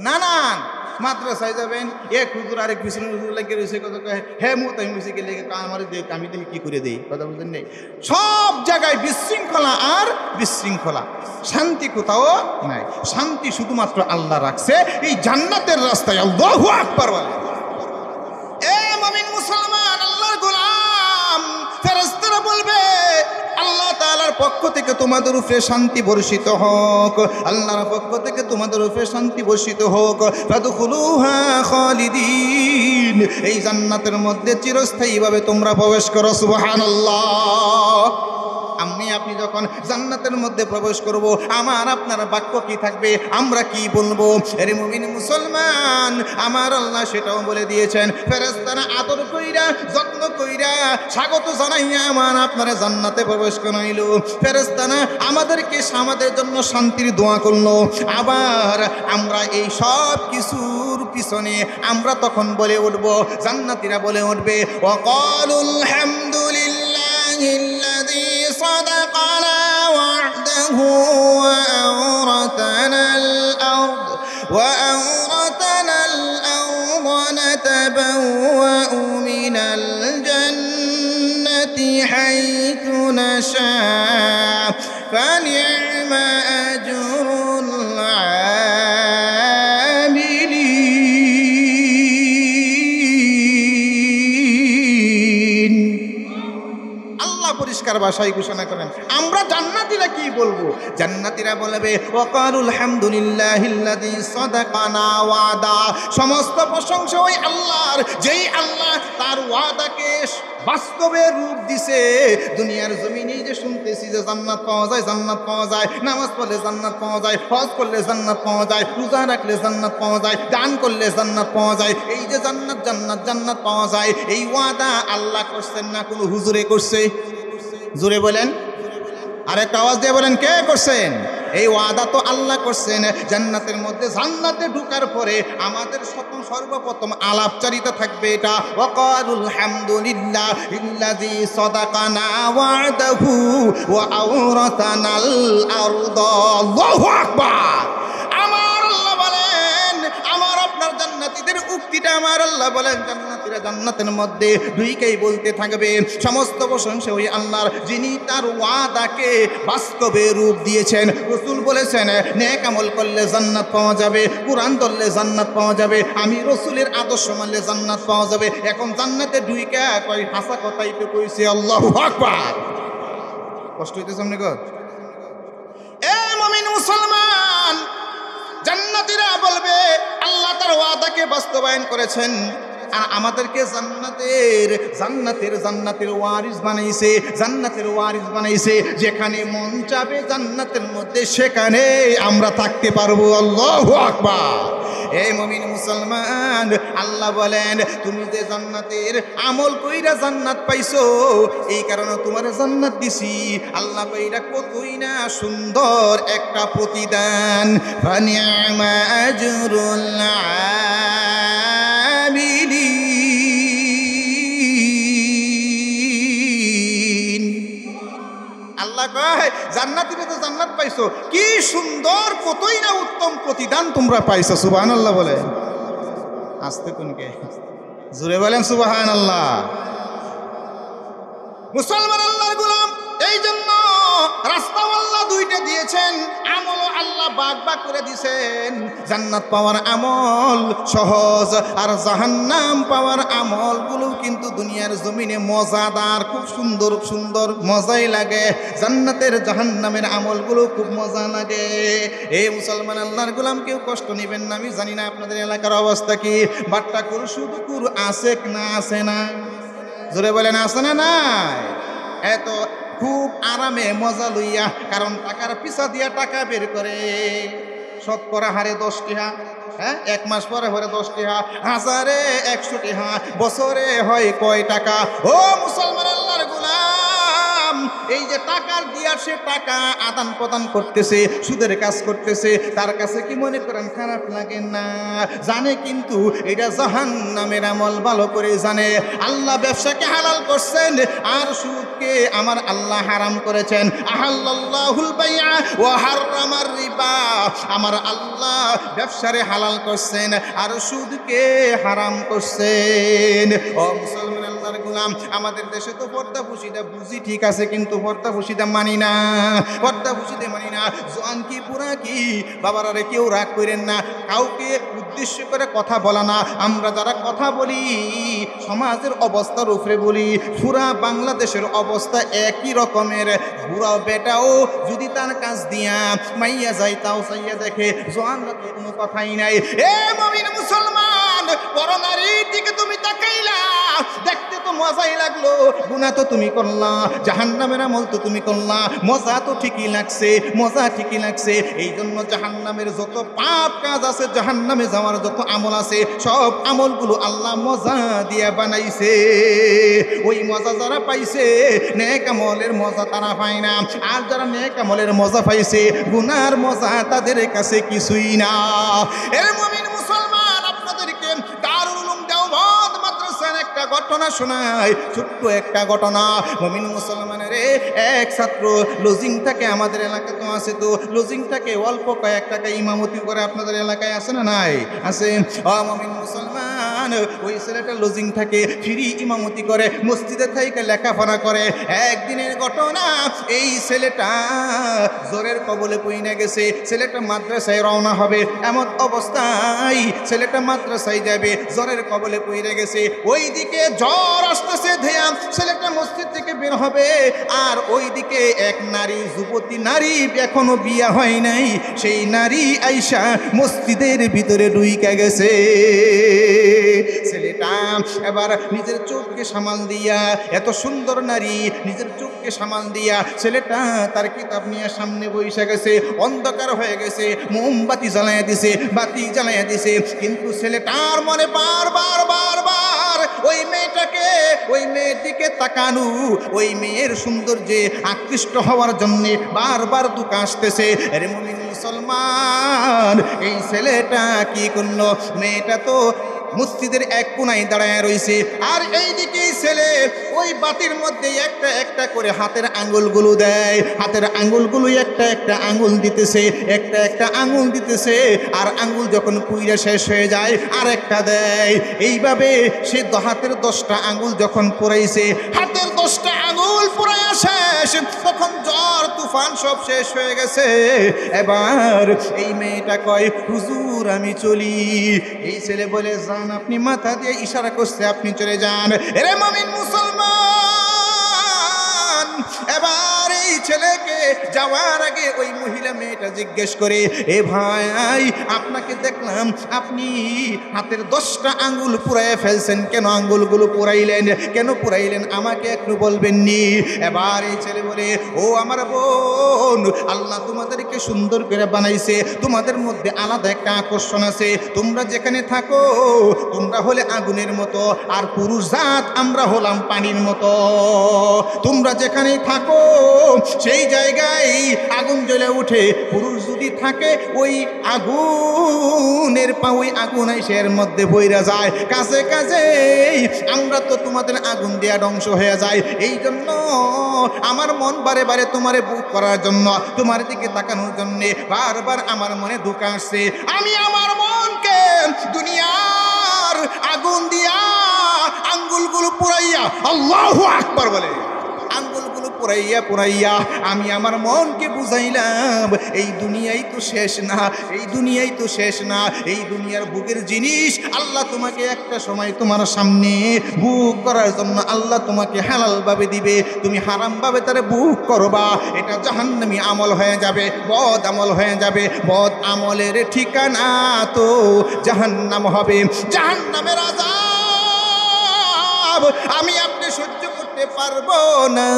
নানান মাদ্রাসায় যাবেন, এক হুজুর আরেক পিছনে হুজুর লাগিয়ে রয়েছে, কথা কয় হ্যাঁ মুতাই মুসিকে লেগে আমার দেখ, আমি দেখি কি করে দেই। কথা বুঝলেন নেই? সব জায়গায় বিশৃঙ্খলা আর বিশৃঙ্খলা, শান্তি কোথাও নাই। শান্তি শুধুমাত্র আল্লাহ রাখছে এই জান্নাতের রাস্তায়। আল্লাহু আকবার বলে। এ মুমিন মুসলমান, আল্লাহর গোলাম, ফেরেশতারা বলবে আল্লাহ তাআলার পক্ষ থেকে তোমাদের উপরে শান্তি বর্ষিত হোক, আল্লাহর পক্ষ থেকে তোমাদের উপরে শান্তি বর্ষিত হোক। ফাদখুলুহা খালিদিন, এই জান্নাতের মধ্যে চিরস্থায়ীভাবে তোমরা প্রবেশ করো। সুবহানাল্লাহ। আপনি যখন জান্নাতের মধ্যে প্রবেশ করব, আমার আপনার বাক্য কি থাকবে? আমরা কি বলবো? আরে মুমিন মুসলমান, আমার আল্লাহ সেটাও বলে দিয়েছেন। ফেরেশতারা আদর কইরা যত্ন কইরা স্বাগত জানাইয়া আমার আপনারা জান্নাতে প্রবেশ করাইল। ফেরেশতারা আমাদেরকে আমাদের জন্য শান্তির দোয়া করলো। আবার আমরা এই সব কিছুর পিছনে আমরা তখন বলে উঠব, জান্নাতীরা বলে উঠবে, ওয়াকালুল হামদুলিল্লাহিল্লাযী صدقنا وعده وأورثنا الأرض نتبوأ من الجنة حيث نشاء فنعم أجر পরিষ্কার ভাষায় ঘোষণা করেন। আমরা জান্নাতীরা কি বলবো? জান্নাতীরা বলবে ওয়াকালুল হামদুলিল্লাহিল্লাযী সাদাকানা ওয়াদা, সমস্ত প্রশংসা ওই আল্লাহর, যেই আল্লাহ তার ওয়াদাকে বাস্তবে রূপ দিছে। দুনিয়ার জমিনে যে শুনতেছি যে জান্নাত পাওয়া যায়, জান্নাত পাওয়া যায়, নামাজ পড়লে জান্নাত পাওয়া যায়, হজ করলে জান্নাত পাওয়া যায়, রোজা রাখলে জান্নাত পাওয়া যায়, দান করলে জান্নাত পাওয়া যায়, এই যে জান্নাত জান্নাত জান্নাত পাওয়া যায়, এই ওয়াদা আল্লাহ করছেন না কোনো হুজুরে করছে? জোরে বলেন, আরেকটা আওয়াজ দিয়ে বলেন, কে করছেন? এই ওয়াদা তো আল্লাহ করছেন। জান্নাতের মধ্যে জান্নাতে ঢোকার পরে আমাদের সর্বপ্রথম আলাপচারিতা থাকবে এটা, ওয়াকালুল হামদুলিল্লাহিল্লাযী সাদাকানা ওয়াদাহু ওয়া আওরাসানাল আরদা। আল্লাহু আকবার। আমার আল্লাহ বলেন, আমার আপনার জান্নাতীদের উক্তিটা আমার আল্লাহ বলেন, জান্নাতীরা জান্নাতের মধ্যে দুইকেই বলতে থাকবে সমস্ত প্রশংসা ওই আল্লাহর, যিনি তার ওয়াদাকে বাস্তবে রূপ দিয়েছেন। রাসূল বলেছেন নেক আমল করলে জান্নাত পাওয়া যাবে, কুরআন ধরলে জান্নাত পাওয়া যাবে, আমি রাসূলের আদর্শ মানলে জান্নাত পাওয়া যাবে। এখন জান্নাতে দুইকা কই হাসা কথাই তো কইছে। আল্লাহু আকবার। কষ্ট হইতেছে আমনে গো? এ মুমিন মুসলমান, জান্নাতীরা বলবে আল্লাহ তার ওয়াদাকে বাস্তবায়ন করেছেন আর আমাদেরকে জান্নাতের ওয়ারিস বানাইছে, জান্নাতের ওয়ারিস বানাইছে। যেখানে মন চাবে জান্নাতের মধ্যে সেখানে আমরা থাকতে পারবো। আল্লাহু আকবার। এই মুমিন মুসলমান, আল্লাহ বলেন তুমি যে জান্নাতের আমল কইরা জান্নাত পাইছো, এই কারণে তোমার জান্নাত দিছি। আল্লাহ কইরা কতই না সুন্দর একটা প্রতিদান। ফানিআমা আজরুল আমিলিন। আল্লাহ কয় জান্নাতীরা তো জান্নাত পাইছো, কি সুন্দর, কতই না উত্তম প্রতিদান তোমরা পাইছো। সুবহানাল্লাহ বলে। আস্তে কোনকে জোরে বলেন সুবহানাল্লাহ। মুসলমান আল্লাহর গোলাম, এই জন্য রাস্তা আল্লাহ দুইটা দিয়েছেন, আমলও আল্লাহ ভাগ ভাগ করে দিয়েছেন। জান্নাত পাওয়ার আমল সহজ, আর জাহান্নাম পাওয়ার আমলগুলো কিন্তু দুনিয়ার জমিনে মজাদার, খুব সুন্দর সুন্দর, মজাই লাগে। জান্নাতের জাহান্নামের আমলগুলো খুব মজা লাগে। এই মুসলমান আল্লাহর গোলাম, কেউ কষ্ট নেবেন না। আমি জানি না আপনাদের এলাকার অবস্থা কি, বাট্টা কুর শুধু কুর আছে না আছে না, জোরে বলেন আছে না নাই? এত খুব আরামে মজা লইয়া, কারণ টাকার পিছা দিয়া টাকা বের করে, শতকরা হারে 10 টাকা, হ্যাঁ 1 মাস পরে হরে 10 টাকা, হাজারে 100 টাকা, বছরে হয় কয় টাকা? ও মুসলমান আল্লাহর গোলাম, এই যে টাকার দিয়া সে টাকা আদান প্রদান করতেছে, সুদের কাজ করতেছে, তার কাছে কি মনে করেন খারাপ লাগে? না, জানে কিন্তু এটা জাহান্নামের আমল, ভালো করে জানে। আল্লাহ ব্যবসাকে হালাল করছেন, আর সুদকে আমার আল্লাহ হারাম করেছেন। আহাল্লাল্লাহুল বাইআ ওয়া হাররামার রিবা, আমার আল্লাহ ব্যবসারে হালাল করছেন, আর সুদকে হারাম করছেন। ও মুসলমান আল্লাহর গোলাম, আমাদের দেশে তো পর্দাফুশিটা বুঝি ঠিক আছে, কিন্তু পর্দাফুশিটা মানি না, পর্দাফুশিতে মানি না। জোয়ান কি পুরা কি বাবারা রে, কেউ রাগ করেন না, কাউকে উদ্দেশ্য করে কথা বলা না। আমরা যারা কথা বলি সমাজের অবস্থার উপরে বলি, পুরা বাংলাদেশের অবস্থা একই রকমের। বুড়া বেটাও যদি তার কাজ দিয়া মাইয়া যায়, তাও চাইয়া দেখে। জোয়ানরা তো কোনো কথাই নাই। এ মুমিন মুসলমান, বড় নারীর দিকে তুমি তাকাইলা, দেখতে তো মজাই লাগলো, গুনাহ তো তুমি করলা, জাহান্নামের আমল তো তুমি করলা, মজা তো ঠিকই লাগছে, মজা ঠিকই লাগছে। এই জন্য জাহান্নামের যত পাপ কাজ আছে, জাহান্নামে যাওয়ার যত আমল আছে, সব আমলগুলো আল্লাহ মজা দিয়ে বানাইছে। ওই মজা যারা পাইছে, নেক আমলের মজা তারা পায় না। আর যারা নেক আমলের মজা পাইছে, গুনার মজা তাদের কাছে কিছুই না। এর মুমিন মুসলমান, আপনাদেরকে দারুল উলুম দেওবন্দ মাদ্রাসার একটা ঘটনা শোনায়, ছোট্ট একটা ঘটনা। মুমিন মুসলমানের এক ছাত্র লজিং থাকে, আমাদের এলাকায় তো আছে, তো লজিং থাকে অল্প কয়েক টাকা ইমামতি করে। আপনাদের এলাকায় আছে না নাই? আছে। মুমিন মুসলমান, ওই ছেলেটা লজিং থাকে, ফ্রি ইমামতি করে, মসজিদে থেকে লেখাপড়া করে। একদিনের ঘটনা, এই ছেলেটা জ্বরের কবলে পইনা গেছে। ছেলেটা মাদ্রাসায় রওনা হবে, এমন অবস্থায় ছেলেটা মাদ্রাসায় যাবে, জ্বরের কবলে পইরা গেছে। ওই দিকে জ্বর আসতেছে, ধ্যায়া ছেলেটা মসজিদ থেকে বের হবে, আর ওই দিকে এক নারী, যুবতী নারী, এখনো বিয়া হয় নাই, সেই নারী আইসা মসজিদের ভিতরে ঢুইকা গেছে। ছেলেটা এবার নিজের চোখকে সামাল দিয়া, এত সুন্দর নারী, নিজের চোখকে সামাল দিয়া ছেলেটা তার কিতাব নিয়ে সামনে বইসা গেছে। অন্ধকার হয়ে গেছে, মোমবাতি জ্বালাইয়া দিছে, বাতি জ্বালাইয়া দিছে, কিন্তু ছেলেটার মনে বারবার বারবার ওই মেয়েটাকে, ওই মেয়ের দিকে তাকানো, ওই মেয়ের সৌন্দর্যে আকৃষ্ট হওয়ার জন্য বারবার দুঃখ আসতেছে। আরে মুমিন মুসলমান, এই ছেলেটা কি করলো? মেয়েটা তো মসজিদের এক কোনায় দাঁড়ায় রয়েছে, আর এইদিকে ছেলে ওই বাতির মধ্যে একটা একটা করে হাতের আঙ্গুলগুলো দেয়, হাতের আঙ্গুলগুলো একটা একটা আঙ্গুল দিতেছে, একটা একটা আঙ্গুল দিতেছে, আর আঙ্গুল যখন পুইরা শেষ হয়ে যায় আর একটা দেয়। এইভাবে সে হাতের 10টা আঙ্গুল যখন পুরাইছে, হাতের 10টা আঙ্গুল পুরাইয়া শেষ, তখন জ্বর তুফান সব শেষ হয়ে গেছে। এবার এই মেয়েটা কয়, হুজুর আমি চলি। এই ছেলে বলে, আপনি মাথা দিয়ে ইশারা করছে, আপনি চলে যান। এরে মুমিন মুসলমান, এবার এই ছেলেকে যাওয়ার আগে ওই মহিলা মেয়েটা জিজ্ঞেস করে, এ ভাই, আপনাকে দেখলাম আপনি হাতের 10টা আঙ্গুল পুরাইয়া ফেলছেন, কেন আঙ্গুলগুলো পুরাইলেন, কেন পুরাইলেন, আমাকে একটু বলবেননি? এবার এই ছেলে বলে, ও আমার বোন, আল্লাহ তোমাদেরকে সুন্দর করে বানাইছে, তোমাদের মধ্যে আলাদা একটা আকর্ষণ আছে। তোমরা যেখানে থাকো, তোমরা হলে আগুনের মতো, আর পুরুষ জাত আমরা হলাম পানির মতো। তোমরা যেখানে থাকো সেই জায়গায় আগুন জ্বলে উঠে, পুরুষ যদি থাকে ওই আগুনের ওই আগুন এসে এর মধ্যে বইরা যায়, কাছে কাছে আমরা তো তোমাদের আগুন দেয়া ধ্বংস হয়ে যায়। এই জন্য আমার মন বারে বারে তোমারে বুক করার জন্য, তোমার দিকে তাকানোর জন্য বারবার আমার মনে দুঃখ আসছে। আমি আমার মনকে দুনিয়ার আগুন দিয়া আঙ্গুলগুলো পুরাইয়া, আল্লাহু আকবার বলে, আঙ্গুলগুলো পুরাইয়া পুরাইয়া আমি আমার মনকে বুঝাইলাম এই দুনিয়াই তো শেষ না, এই দুনিয়াই তো শেষ না, এই দুনিয়ার বুকের জিনিস আল্লাহ তোমাকে একটা সময় তোমার সামনে বুক করার জন্য আল্লাহ তোমাকে হালালভাবে দিবে, তুমি হারামভাবে তারে বুক করবা, এটা জাহান্নামী আমল হয়ে যাবে, বদ আমল হয়ে যাবে। বদ আমলের ঠিকানা তো জাহান্নাম হবে। জাহান্নামের আযাব আমি আপনি সহ্য করতে পারবো না।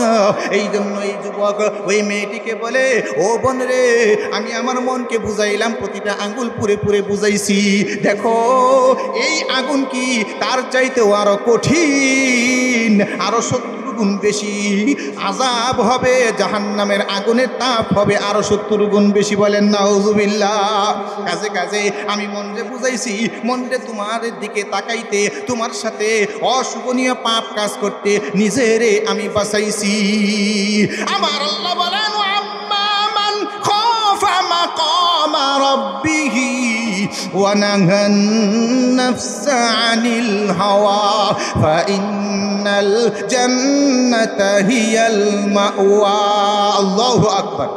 এই জন্য এই যুবক ওই মেয়েটিকে বলে, ও বোন রে, আমি আমার মনকে বুঝাইলাম, প্রতিটা আঙ্গুল পুরে পুরে বুঝাইছি, দেখো এই আগুন কি তার চাইতেও আরো কঠিন, আরো 70 গুণ বেশি আযাব হবে, জাহান্নামের আগুনের তাপ হবে আরো 70 গুণ বেশি। বলেন নাউজুবিল্লাহ। কাজে কাজে আমি মনরে বুঝাইছি, মনরে তোমার দিকে তাকাইতে, তোমার সাথে অশুভনীয় পাপ কাজ করতে নিজেরে আমি বাঁচাইছি। আমার আল্লাহ বলেন, আম্মা মান খাফা মাকামা রাব্বিহি ওয়া নাহান নাফসা আনিল হাওয়া ফাইন্নাল জান্নাতা হিয়াল মাওয়া। আল্লাহু আকবার।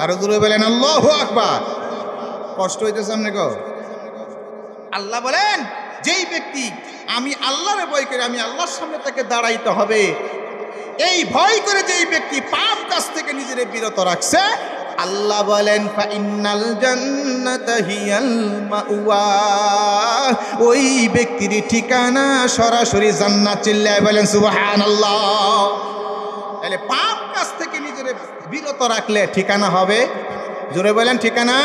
আর জোরে বলেন আল্লাহু আকবার। কষ্ট হইতেছে আপনাকে? আল্লাহ বলেন, যেই ব্যক্তি আমি আল্লাহরে ভয় করে, আমি আল্লাহর সামনে তাকে দাঁড়াইতে হবে, এই ভয় করে যেই ব্যক্তি পাপ কাজ থেকে নিজের বিরত রাখছে, আল্লাহ বলেন ফাইন্নাল জান্নাতা হিয়াল মাওয়া, ওই ব্যক্তির ঠিকানা সরাসরি জান্নাত। চিল্লায় বলেন সুবহানাল্লাহ। তাহলে পাপ কাজ থেকে নিজের বিরত রাখলে ঠিকানা হবে, জোরে বলেন ঠিকানা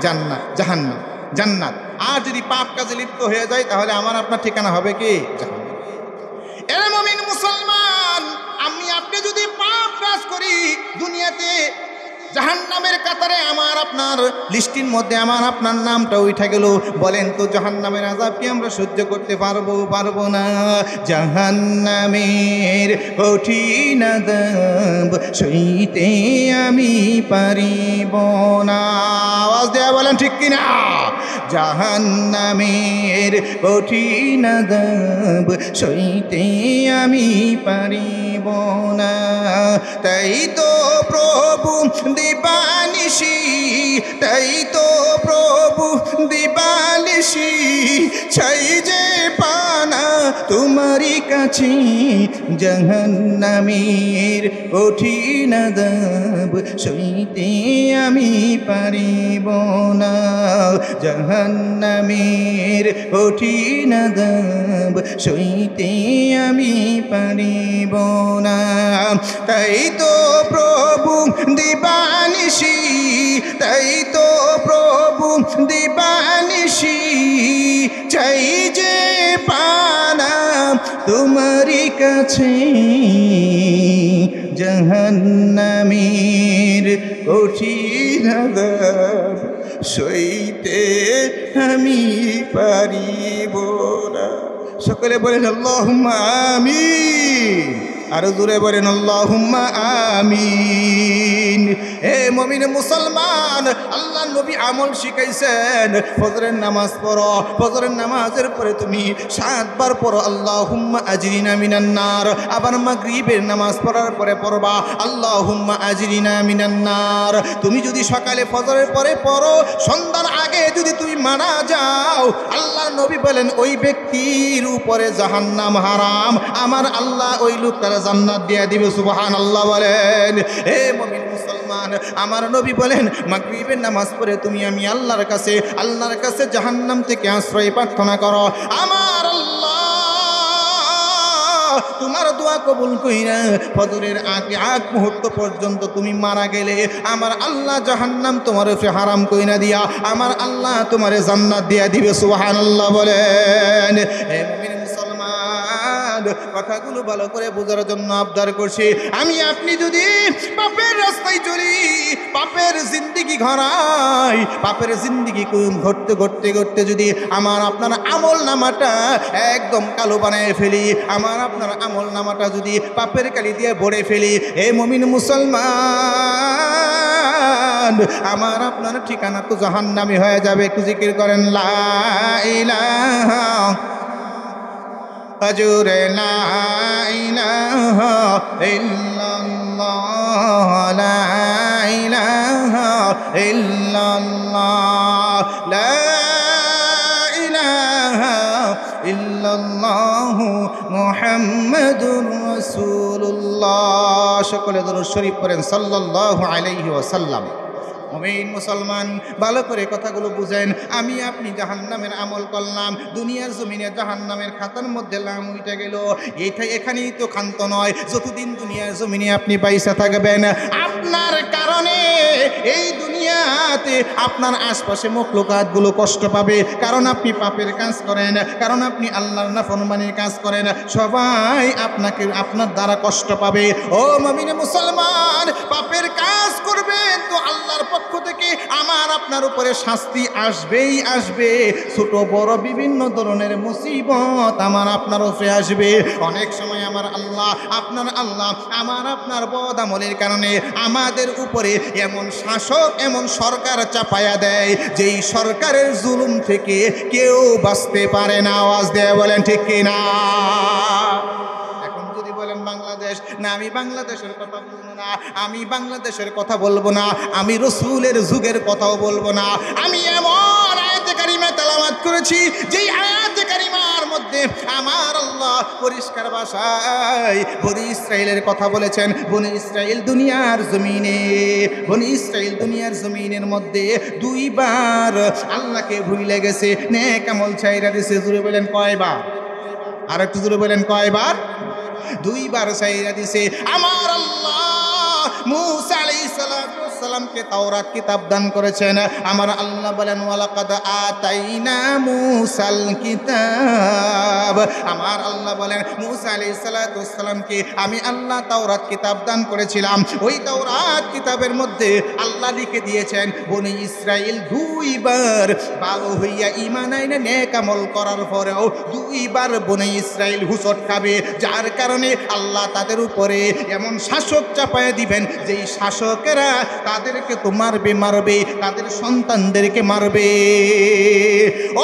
জান্নাত, জাহান্নাম, জান্নাত। আর যদি পাপ কাজে লিপ্ত হয়ে যায় তাহলে আমার আপনার ঠিকানা হবে কি? জাহান্নাম। এর মুমিন মুসলমান, আমি আপনি যদি পাপ কাজ করি দুনিয়াতে, জাহান্নামের কাতারে আমার আপনার লিস্টির মধ্যে আমার আপনার নামটা উঠে গেল, বলেন তো জাহান্নামের আযাব কি আমরা সহ্য করতে পারবো? পারবো না। জাহান্নামের কঠিন আযাব সইতে আমি পারিব না। আওয়াজ দেয়া বলেন ঠিক কিনা? জাহান্নামের কঠিন আযাব সইতে আমি পারিব না। তাই তো প্রভু দিবানিশি, তাই তো প্রভু দিবানিশি চাই যে পানা তোমারই কাছে। জাহান্নামের কঠিন আযাব সইতে আমি পারিব না। জাহান্নামের কঠিন আযাব সইতে আমি পারিব না। তাই তো প্রভু দিবানিশি, তাই তো প্রভু দিবানিশি চাই যে পানা তোমারই কাছে। জাহান্নামের কঠিন আযাব সইতে আমি পারিব না। সকলে বলেন আল্লাহুম্মা আমিন। আরো জোরে বলেন আল্লাহুম্মা আমিন। হে মুমিন মুসলমান, আল্লাহ নবী আমল শিখাইছেন, ফজরের নামাজ পড়ো, ফজরের নামাজের পরে তুমি 7 বার পড়ো আল্লাহুম্মা আজরিনা মিনান নার। আবার মাগরিবের নামাজ পড়ার পরে পড়বা আল্লাহুম্মা আজরিনা মিনান নার। তুমি যদি সকালে ফজরের পরে পড়ো, সন্ধ্যার আগে যদি তুমি মারা যাও, আল্লাহ নবী বলেন ওই ব্যক্তির উপরে জাহান্নাম হারাম, আমার আল্লাহ ওই লোকটার জান্নাত দিয়ে দিবে। সুবহানাল্লাহ বলেন। হে মুমিন মুসলমান, আমার নবী বলেন মাগরিবের নামাজ পড়ে তুমি আমি আল্লাহর কাছে জাহান্নাম থেকে আশ্রয় প্রার্থনা করো। আমার আল্লাহ তোমার দোয়া কবুল কইরা ফজরের আগ মুহূর্ত পর্যন্ত তুমি মারা গেলে আমার আল্লাহ জাহান্নাম তোমার উপরে হারাম কইরা দিয়া আমার আল্লাহ তোমারে জান্নাত দিয়া দিবে। সুবহানাল্লাহ বলেন। হে মুমিন মুসলমান, কথাগুলো ভালো করে বোঝার জন্য আবদার করছি। আমি আপনি যদি পাপের রাস্তায় চলি, পাপের জিন্দেগি ঘরাই, পাপের জিন্দেগি ঘটতে ঘটতে ঘটতে যদি আমার আপনার আমল নামাটা একদম কালো বানায় ফেলি, আমার আপনার আমল নামাটা যদি পাপের কালি দিয়ে ভরে ফেলি, হে মুমিন মুসলমান, আমার আপনার ঠিকানা তো জাহান্নামী হয়ে যাবে। একটু জিকির করেন লা ইলাহা জোরে লা ইলাহা ইল্লাল্লাহ। ইল্লাল্লাহ লা ইলাহা ইল্লাল্লাহ লা ইলাহা ইল্লাল্লাহু মুহাম্মাদুর রাসূলুল্লাহ। সকলে দরুদ শরীফ পড়েন সাল্লাল্লাহু আলাইহি ওয়াসাল্লাম। মুমিন মুসলমান ভালো করে কথাগুলো বুঝেন। আমি আপনি জাহান্নামের আমল করলাম, দুনিয়ার জমিনে জাহান্নামের খাতার মধ্যে নাম উঠে গেল। এখানেই তো ক্ষান্ত নয়, যতদিন দুনিয়ার জমিনে আপনি পয়সা থাকবেন আপনার কারণে এই দুনিয়াতে আপনার আশপাশে মখলুকাতগুলো কষ্ট পাবে, কারণ আপনি পাপের কাজ করেন, কারণ আপনি আল্লাহর নাফরমানির কাজ করেন। সবাই আপনার দ্বারা কষ্ট পাবে। ও মুমিন মুসলমান, পাপের কাজ করবেন তো আল্লাহর পক্ষ থেকে আমার আপনার উপরে শাস্তি আসবেই আসবে। ছোট বড় বিভিন্ন ধরনের মুসিবত আমার আপনার উপরে আসবে। অনেক সময় আমার আল্লাহ আমার আপনার বদ আমলের কারণে আমাদের উপরে এমন শাসক, এমন সরকার চাপায়া দেয় যেই সরকারের জুলুম থেকে কেউ বাঁচতে পারে না। আওয়াজ দেয় বলেন ঠিক কিনা? বাংলাদেশ না, আমি বাংলাদেশের কথা বলবো না, আমি বাংলাদেশের কথা বলবো না, আমি রসুলের যুগের কথাও বলবো না। আমি এমন আয়াতে কারিমা তেলাওয়াত করেছি যেই আয়াতে কারিমার মধ্যে আমার আল্লাহ পরিষ্কার ভাষায় বনি ইসরাইলের কথা বলেছেন। বনি ইসরাইল দুনিয়ার জমিনের মধ্যে দুইবার আল্লাহকে ভুলে গেছে, নেক আমল ছাইরা দিয়েছে। জুড়ে বলেন কয়বার? আর একটু জুড়ে বলেন কয়বার? দুইবার ছাইরা দিছে। আমার আল্লাহ মূসা আলাইহিস সালামকে তাওরাত কিতাব দান করেছেন। আমার আল্লাহ বলেন ওয়ালাকাদ আতাইনা মূসাল কিতাব। আমার আল্লাহ বলেন মূসা আলাইহিস সালামকে আমি আল্লাহ তাওরাত কিতাব দান করেছিলাম। ওই তাওরাত কিতাবের মধ্যে আল্লাহ লিখে দিয়েছেন বনি ইসরাইল দুইবার ভালো হইয়া ঈমান আইনে নেক আমল করার পরেও দুইবার বনি ইসরাইল হুঁচট খাবে, যার কারণে আল্লাহ তাদের উপরে এমন শাসক চাপায় দিবেন যেই শাসকেরা তাদেরকে তো মারবে, তাদের সন্তানদেরকে মারবে।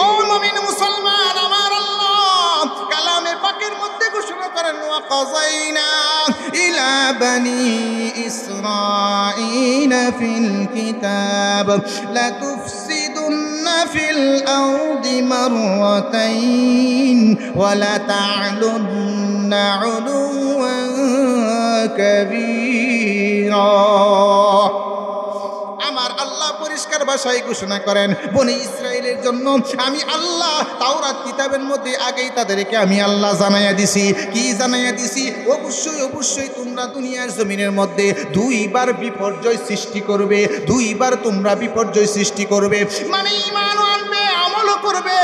ও মুমিন মুসলমান, আমার আল্লাহ কালামে পাকের মধ্যে ঘোষণা করেন ওয়াকাযাইনা ইলা বানি ইসরাঈলা ফিল কিতাব লা তুফসিদুন্না ফিল আরদি মাররাতাইন ওয়া লা তা'লুন্না উলুওয়ান কাবীরা। আমার আল্লাহ পরিষ্কার ভাষায় ঘোষণা করেন বনি ইসরাইলের জন্য আমি আল্লাহ তাওরাত কিতাবের মধ্যে আগেই তাদেরকে আমি আল্লাহ জানাইয়া দিছি। কি জানাইয়া দিছি? অবশ্যই তোমরা দুনিয়ার জমিনের মধ্যে দুইবার বিপর্যয় সৃষ্টি করবে, দুইবার তোমরা বিপর্যয় সৃষ্টি করবে। মানে ঈমান আনবে, আমলও করবে,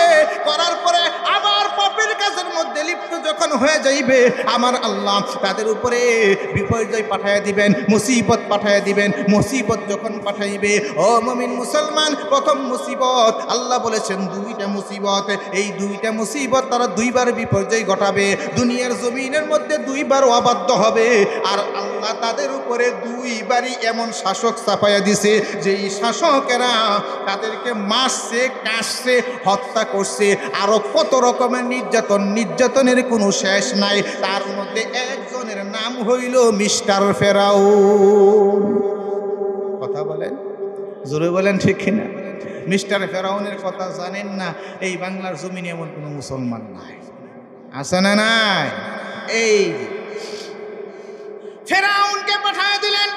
করার পরে আবার পাপের কাজের মধ্যে লিপ্ত যখন হয়ে যাইবে আমার আল্লাহ তাদের উপরে বিপর্যয় পাঠাইয়া দিবেন, মুসিবত পাঠাইয়া দিবেন। মুসিবত যখন পাঠাইবে, ও মুমিন মুসলমান, প্রথম মুসিবত আল্লাহ বলেছেন দুইটা মুসিবত। এই দুইটা মুসিবত তারা দুইবার বিপর্যয় ঘটাবে, দুনিয়ার জমিনের মধ্যে দুইবার অবাধ্য হবে। আর আল্লাহ তাদের উপরে দুইবারই এমন শাসক চাপাইয়া দিছে যেই শাসকেরা তাদেরকে মারছে, কাটছে, হত্যা করছে, আরো কত রকমের নির্যাতনের কোনো শেষ নাই। তার মধ্যে একজনের নাম হইল মিস্টার ফেরাউন। কথা বলেন, জোরে বলেন ঠিক কিনা? মিস্টার ফেরাউনের কথা জানেন না? এই বাংলার জমিনে এমন কোনো মুসলমান নাই, আছে না নাই? এই ফেরাউনকে পাঠিয়ে দিলেন।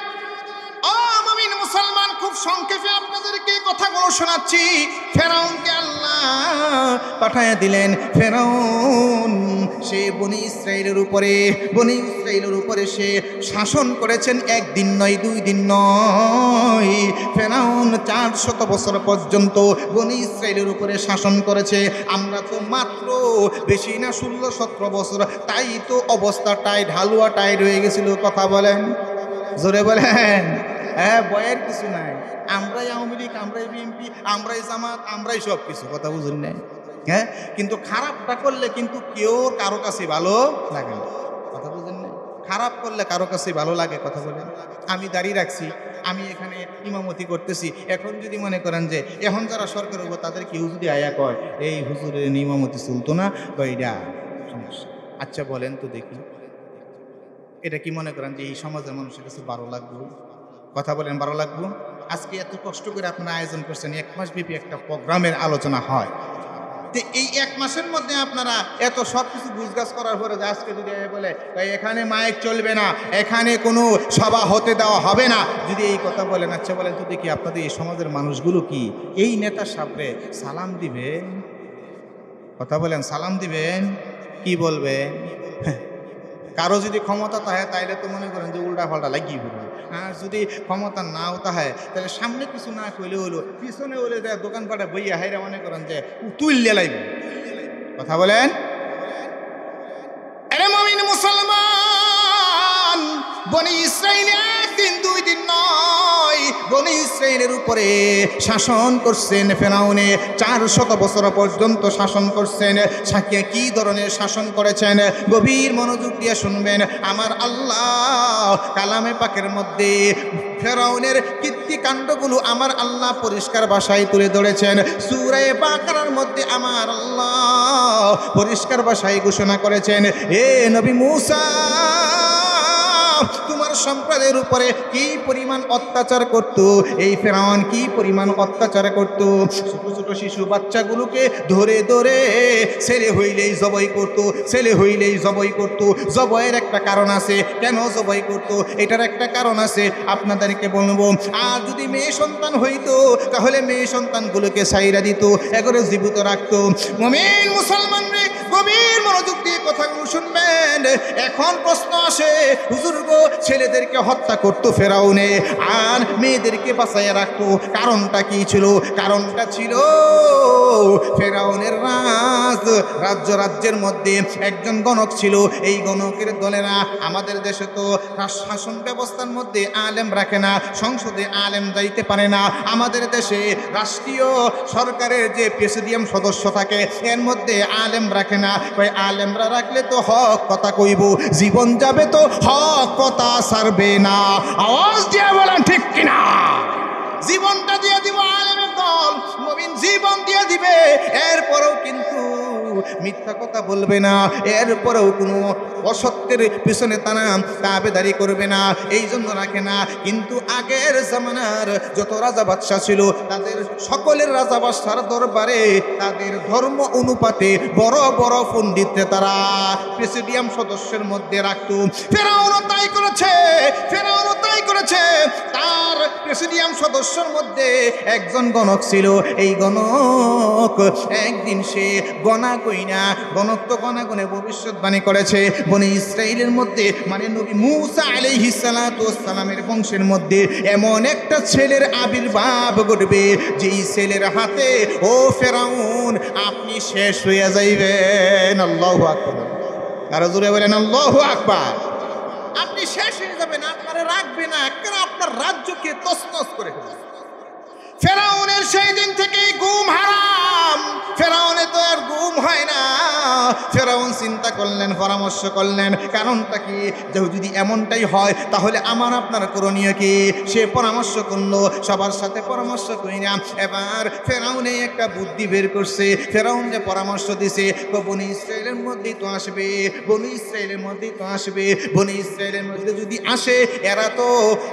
ও মুমিন মুসলমান, খুব সংক্ষেপে আপনাদেরকে কথাগুলো শোনাচ্ছি। ফেরাউনকে আল্লাহ পাঠিয়ে দিলেন। ফেরাউন সে বনি ইসরাইলের উপরে সে শাসন করেছেন, একদিন নয়, দুই দিন নয়। ফেরাউন 400 বছর পর্যন্ত বনি ইসরাইলের উপরে শাসন করেছে। আমরা তো মাত্র বেশি না 16-17 বছর, তাই তো অবস্থা টাইট, হালুয়া টাইট হয়ে গেছিল। কথা বলেন, জোরে বলেন। হ্যাঁ, বয়ের কিছু নাই। আমরাই আওয়ামী লীগ, আমরাই বিএনপি, আমরাই জামাত, আমরাই সব কিছু। কথা বুঝুন নাই? হ্যাঁ, কিন্তু খারাপটা করলে কিন্তু কেউ কারো কাছে ভালো লাগে না। কথা বুঝেন নাই? খারাপ করলে কারো কাছে ভালো লাগে। কথা বলেন। আমি দাঁড়িয়ে রাখছি, আমি এখানে ইমামতি করতেছি। এখন যদি মনে করেন যে এখন যারা সরকার হবো তাদের কেউ যদি আয়া কয় এই হুজুরের ইমামতি চলতো না, বা এইটা সমস্যা। আচ্ছা বলেন তো দেখি, এটা কি মনে করেন যে এই সমাজের মানুষের কাছে ভালো লাগবে? কথা বলেন, ভালো লাগবে? আজকে এত কষ্ট করে আপনারা আয়োজন করছেন, 1 মাস ব্যাপী একটা প্রোগ্রামের আলোচনা হয়। তো এই 1 মাসের মধ্যে আপনারা এত সব কিছু গুজগাছ করার পরে আজকে যদি বলে এখানে মাইক চলবে না, এখানে কোনো সভা হতে দেওয়া হবে না, যদি এই কথা বলেন, আচ্ছা বলেন তো দেখি আপনাদের এই সমাজের মানুষগুলো কি এই নেতার সামনে সালাম দিবেন? কথা বলেন, সালাম দিবেন? কি বলবেন? কারো যদি ক্ষমতা থাকে তাইলে তো মনে করেন যে উল্টা পাল্টা লাগিয়ে পড়বে। আর যদি ক্ষমতা নাও তাহে তাহলে সামনে কিছু না কইলে হলো, পিছনে হলে দোকানপাটে বইয়া হাইরা মনে করেন যে তুললে লাগবে। কথা বলেন। আরে মুমিন মুসলমান, বনি ইসরাইল একদিন 2 দিন নয়, বনি ইসরাইলের উপরে শাসন করছেন ফেরাউনে। 400 বছর পর্যন্ত শাসন করছেন। সাকিয়া কি ধরনের শাসন করেছেন গভীর মনোযোগ দিয়ে শুনবেন। আমার আল্লাহ কালামে পাকের মধ্যে ফেরাউনের কীর্তিকাণ্ডগুলো আমার আল্লাহ পরিষ্কার ভাষায় তুলে ধরেছেন। সূরা বাকারার মধ্যে আমার আল্লাহ পরিষ্কার ভাষায় ঘোষণা করেছেন, হে নবী মূসা, তোমার সম্প্রদায়ের উপরে কি পরিমাণ অত্যাচার করত এই ফেরাউন, কি পরিমাণ অত্যাচার করত। ছোট ছোট শিশু বাচ্চাগুলোকে ধরে ধরে ছেলে হইলেই জবাই করত, ছেলে হইলেই জবাই করত। জবাইয়ের একটা কারণ আছে, কেন জবাই করত এটার একটা কারণ আছে, আপনাদেরকে বলবো। আর যদি মেয়ে সন্তান হইতো তাহলে মেয়ে সন্তানগুলোকে ছাইরা দিত, এগুলো জীবিত রাখতো। মুমিন মুসলমান রে, গভীর মনোযোগ দিয়ে কথাগুলো শুনবেন। এখন প্রশ্ন আসে, হুজুর গো, ছেলেদেরকে হত্যা করতো ফেরাউনে আর মেয়েদেরকে বাঁচাইয়া রাখতো, কারণটা কি ছিল? কারণটা ছিল ফেরাউনের রাজ্যের মধ্যে একজন গণক ছিল। এই গণকের দলেরা, আমাদের দেশে তো শাসন ব্যবস্থার মধ্যে আলেম রাখে না, সংসদে আলেম যাইতে পারে না। আমাদের দেশে রাষ্ট্রীয় সরকারের যে প্রেসিডিয়াম সদস্য থাকে এর মধ্যে আলেম রাখে না। আলেমরা রাখলে তো হক কথা কইব, জীবন যাবে তো হক কথা ছাড়বে না। আওয়াজ দিয়ে বলেন ঠিক কিনা? জীবনটা দিয়ে দিব আলেমের দল, মুমিন জীবন দিয়ে দিবে, এরপরেও কিন্তু মিথ্যা কথা বলবে না, এরপরেও কোনো অসত্যের পিছনে তারা তাবেদারি করবে না, এই জন্য রাখে না। কিন্তু আগের জামানার যত রাজা বাদশা ছিল তাদের সকলের রাজা বাদশার দরবারে তাদের ধর্ম অনুপাতে বড় বড় পণ্ডিতকে তারা প্রেসিডিয়াম সদস্যের মধ্যে রাখত। ফেরাউনও তাই করেছে, ফেরাউনও তাই করেছে। তার প্রেসিডিয়াম সদস্যের মধ্যে একজন গণক ছিল। এই গণক একদিন সে গণা কইনা, গণক তো গণা গুনে ভবিষ্যৎবাণী করেছে বনি ইসরাইলের মধ্যে, মানে নবী মূসা আলাইহিস সালাতু ওয়াস সালামের বংশের মধ্যে এমন একটা ছেলের আবির্ভাব ঘটবে যেই ছেলের হাতে ও ফেরাউন আপনি শেষ হইয়া যাইবেন। আল্লাহু আকবার। আর জোরে বলেন আল্লাহু আকবার। আপনি শেষ হয়ে যাবেন, আপনারা রাখবে না, কারণ আপনার রাজ্যকে তছনছ করে ফেলবে। ফেরাউনের সেই দিন থেকেই ঘুম হারাম। ফেরাউনে তো আর ঘুম হয় না। ফেরাউন চিন্তা করলেন, পরামর্শ করলেন, কারণটা কি? যদি এমনটাই হয় তাহলে আমার আপনার করণীয় কি? সে পরামর্শ করলো, সবার সাথে পরামর্শ করি না। এবার ফেরাউনে একটা বুদ্ধি বের করছে। ফেরাউন যে পরামর্শ দিছে, বনি ইসরায়েলের মধ্যেই তো আসবে, বনি ইসরায়েলের মধ্যেই তো আসবে, বনি ইসরায়েলের মধ্যে যদি আসে এরা তো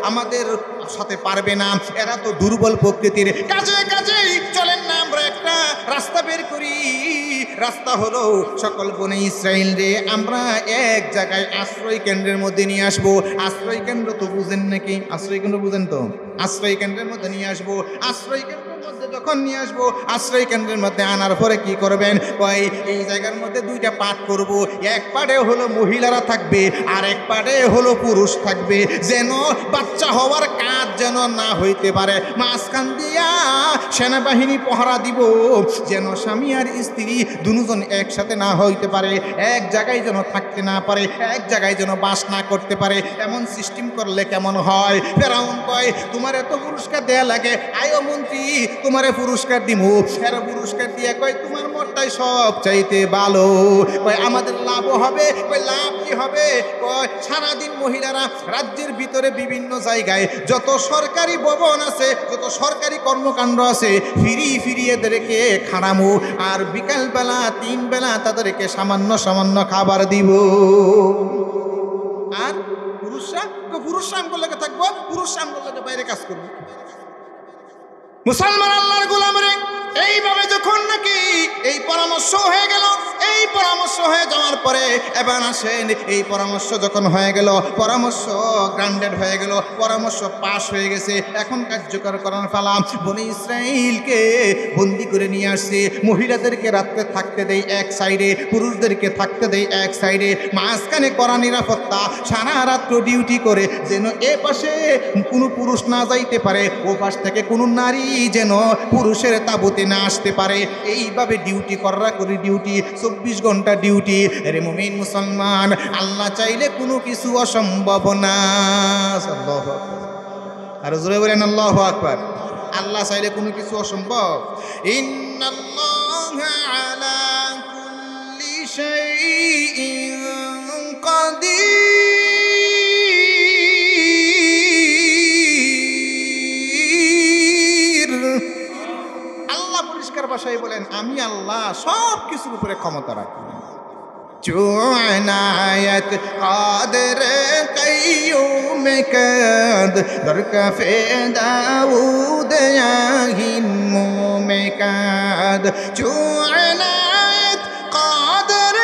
আমাদের সাথে পারবে না, এরা তো দুর্বল প্রকৃতির। কাজেই চলেন না আমরা একটা রাস্তা বের করি। রাস্তা হলো সকল বনি ইসরায়েল রে আমরা এক জায়গায় আশ্রয় কেন্দ্রের মধ্যে নিয়ে আসবো। আশ্রয় কেন্দ্র তো বুঝেন নাকি? আশ্রয় কেন্দ্র বুঝেন তো? আশ্রয় কেন্দ্রের মধ্যে নিয়ে আসবো। আশ্রয় কেন্দ্রের মধ্যে যখন নিয়ে আসবো, আশ্রয় কেন্দ্রের মধ্যে আনার পরে কি করবেন? কয় এই জায়গার মধ্যে 2টা পার্ট করব। এক পার্টে হলো মহিলারা থাকবে, আর এক পার্টে হলো পুরুষ থাকবে, যেন বাচ্চা হওয়ার কাজ যেন না হইতে পারে। মাঝখান দিয়া সেনাবাহিনী পহরা দিব, যেন স্বামী আর স্ত্রী দুজন একসাথে না হইতে পারে, এক জায়গায় যেন থাকতে না পারে, এক জায়গায় যেন বাস না করতে পারে। এমন সিস্টেম করলে কেমন হয়? ফেরাউন কয় তোমার এত পুরস্কার দেয়া লাগে, আয়ো মন্ত্রী তোমারে পুরস্কার দিমু। এরা পুরস্কার দিয়ে কয় তোমার মতটাই সব চাইতে ভালো। কয় আমাদের লাভও হবে। কয় লাভ কি হবে? কয় সারাদিন মহিলারা রাজ্যের ভিতরে বিভিন্ন জায়গায় যত সরকারি ভবন আছে, যত সরকারি কর্মকাণ্ড আছে, ফিরিয়ে এদেরকে খাড়ামু, আর বিকালবেলা 3 বেলা তাদেরকে সামান্য সামান্য খাবার দিব। আর পুরুষ আমগুলো লেগে থাকবো, পুরুষ আমগুলো লেগে বাইরে কাজ করবো। মুসলমান আল্লাহর গোলামরে এইভাবে যখন নাকি এই পরামর্শ হয়ে গেল, এই পরামর্শ হয়ে যাওয়ার পরে এবার আসেন, এই পরামর্শ যখন হয়ে গেল, পরামর্শ গ্রান্ডেড হয়ে গেল, পরামর্শ পাশ হয়ে গেছে, এখন কার্যকর করার পালা। বনি ইসরাইলকে বন্দি করে নিয়ে আসছে, মহিলাদেরকে রাত্রে থাকতে দেয় এক সাইডে, পুরুষদেরকে থাকতে দেয় এক সাইডে, মাঝখানে করা নিরাপত্তা, সারা রাত্র ডিউটি করে যেন এ পাশে কোনো পুরুষ না যাইতে পারে, ও পাশ থেকে কোনো নারী যেন পুরুষের তাবুতে না আসতে পারে। এইভাবে ডিউটি করা করে ডিউটি, 24 ঘন্টা ডিউটি। রে মুমিন মুসলমান, আল্লাহ চাইলে কোনো কিছু অসম্ভব না। আর জোরে বলেন আল্লাহু আকবার। আল্লাহ চাইলে কোনো কিছু অসম্ভব। ইন্নাল্লাহা আলা কুল্লি শাইইন কাদির। ভাষায় বলেন, আমি আল্লাহ সব কিছুর উপরে ক্ষমতা রাখি। চুনায়াত কাদের কাইয়ুম কাদ দরকাফে দাউদ ইয়াহিন মুমেকাদ। চুনায়াত কাদের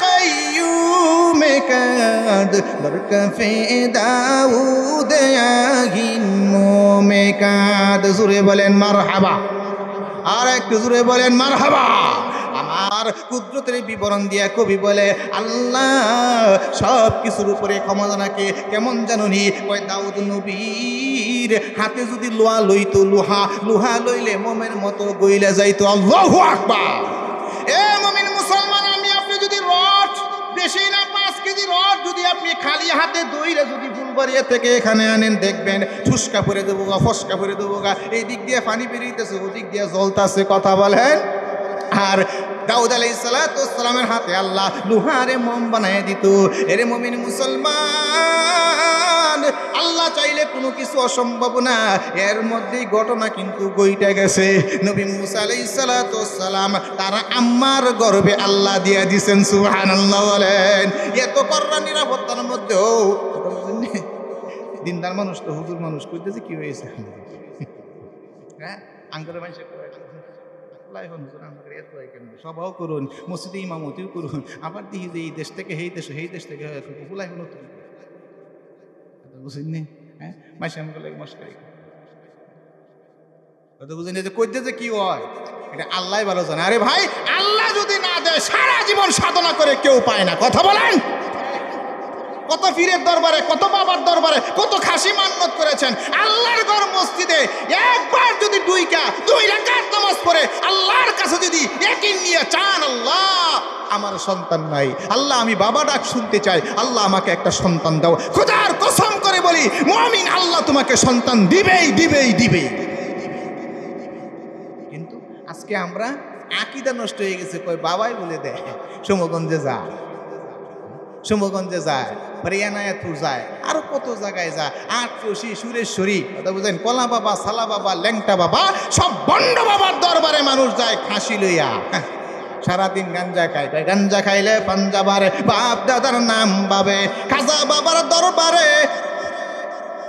কাইয়ুম কাদ দরকাফে দাউদ ইয়াহিন মুমেকাদ। জোরে বলেন মারহাবা, আর একটু জোরে বলেন মারহাবা। আমার কুদরতের বিবরণ দিয়া কবি বলে, আল্লাহ সব কিছুর উপরে ক্ষমতা রাখে। কেমন জানুনি, ওই দাউদ নবীর হাতে যদি লোহা লইতো, লোহা লইলে মোমের মতো গইলা যাইতো। আল্লাহু আকবার। এ মুমিন মুসলমান, আমি আপনি যদি রড, বেশি না 5 কেজি রড যদি আপনি খালি হাতে দইরা যদি ফুলবাড়িয়া থেকে এখানে আনেন, দেখবেন ঠুসকা পরে দেবো গা, ফসকা পরে দেবো গা, এই দিক দিয়ে পানি বেরিয়েছে, ওদিক দিয়ে জ্বলতাছে। কথা বলেন। আর দাউদ আলাইহিস সালাতু ওয়াস সালামের হাতে আল্লাহ লোহারে মোম বানায় দিত। এরে মুমিন মুসলমান, আল্লাহ চাইলে কোনো কিছু অসম্ভব না। এর মধ্যেই ঘটনা কিন্তু গইটা গেছে। নবী মুসা আলাইহিস সালাতু ওয়াস সালাম তারা আম্মার গর্ভে আল্লাহ দিয়া দিয়েছেন। সুবহানাল্লাহ বলেন। এত কড়া নিরাপত্তার মধ্যেও দিনদার মানুষ তো হুজুর মানুষ কইতেছে কি হয়েছে, হ্যাঁ আঙ্গুরে মানুষ সবাও করুন, মসজিদে ইমামতিও করুন, আবার দেখি যে এই দেশ থেকে এই দেশ, এই দেশ থেকে ফুলাই নতুন বুঝেননি। হ্যাঁ মাসে আমাকে লাগে মস্কারি বুঝেনি যে কইতে যে কি হয়, এটা আল্লাহ ভালো জানে। আরে ভাই, আল্লাহ যদি না দেয়, সারা জীবন সাধনা করে কেউ পায় না। কথা বলেন। কত পীরের দরবারে, কত বাবার দরবারে, কত খাসি মান্নত করেছেন। আল্লাহর ঘর মসজিদে একবার যদি 2 রাকাত নামাজ পড়ে আল্লাহর কাছে যদি ইয়াকিন নিয়ে চান, আল্লাহ আমার সন্তান নাই, আল্লাহ আমি বাবা ডাক শুনতে চাই, আল্লাহ আমাকে একটা সন্তান দাও, খোদার কসম করে বলি মুমিন, আল্লাহ তোমাকে সন্তান দিবেই দিবেই দিবেই। কিন্তু আজকে আমরা আকীদা নষ্ট হয়ে গেছে, কই বাবাই বলে দেয়। সমগঞ্জে যায়, সমগঞ্জে যায়, হরিয়ানায়াতুর যায়, আরো কত জায়গায় যায়, আটরশি, সুরেশ্বরী, কথা বুঝেন, কলা বাবা, সালা বাবা, ল্যাংটা বাবা, সব বন্ড বাবার দরবারে মানুষ যায় খাসি লইয়া। সারাদিন গাঞ্জা খায়, গাঞ্জা খাইলে পাঞ্জাবারে বাপ দাদার নাম বাবে। খাজা বাবার দরবারে,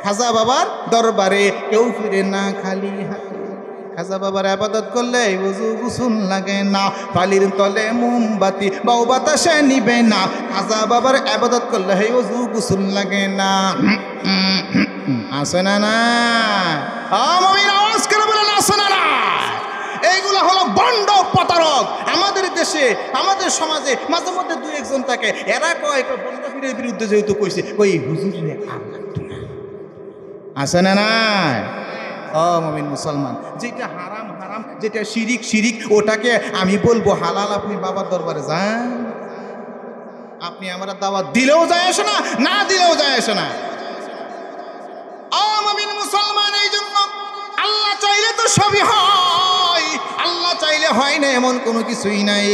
খাজা বাবার দরবারে কেউ ফিরে না খালি হাতে। খাজা বাবার আবাদত করলে ওযু গোসল লাগে না, পালির তলে মোমবাতি বাউ বাতাসে নিবে না। খাজা বাবার আবাদত করলে ওযু গোসল লাগে না। আসে না না? মুমিন আওয়াজ করে বলেন আসে না না? এইগুলো হলো বন্ড প্রতারক। আমাদের দেশে, আমাদের সমাজে মাঝে মধ্যে 2-1 থাকে, এরা কয় বন্ড পীরের বিরুদ্ধে যেহেতু কইছে, কই হুজুরে আর লাগতো না। আসে না না? মুমিন মুসলমান, যেটা হারাম হারাম, যেটা শিরিক শিরিক, ওটাকে আমি বলবো হালাল। আপনি বাবার দরবারে যান, আপনি আমার দাওয়াত দিলেও যায় আসে না, না দিলেও যায় আসে না। মুমিন মুসলমান, এই জন্য আল্লাহ চাইলে তো সবই হয়, আল্লাহ চাইলে হয় না এমন কোনো কিছুই নাই।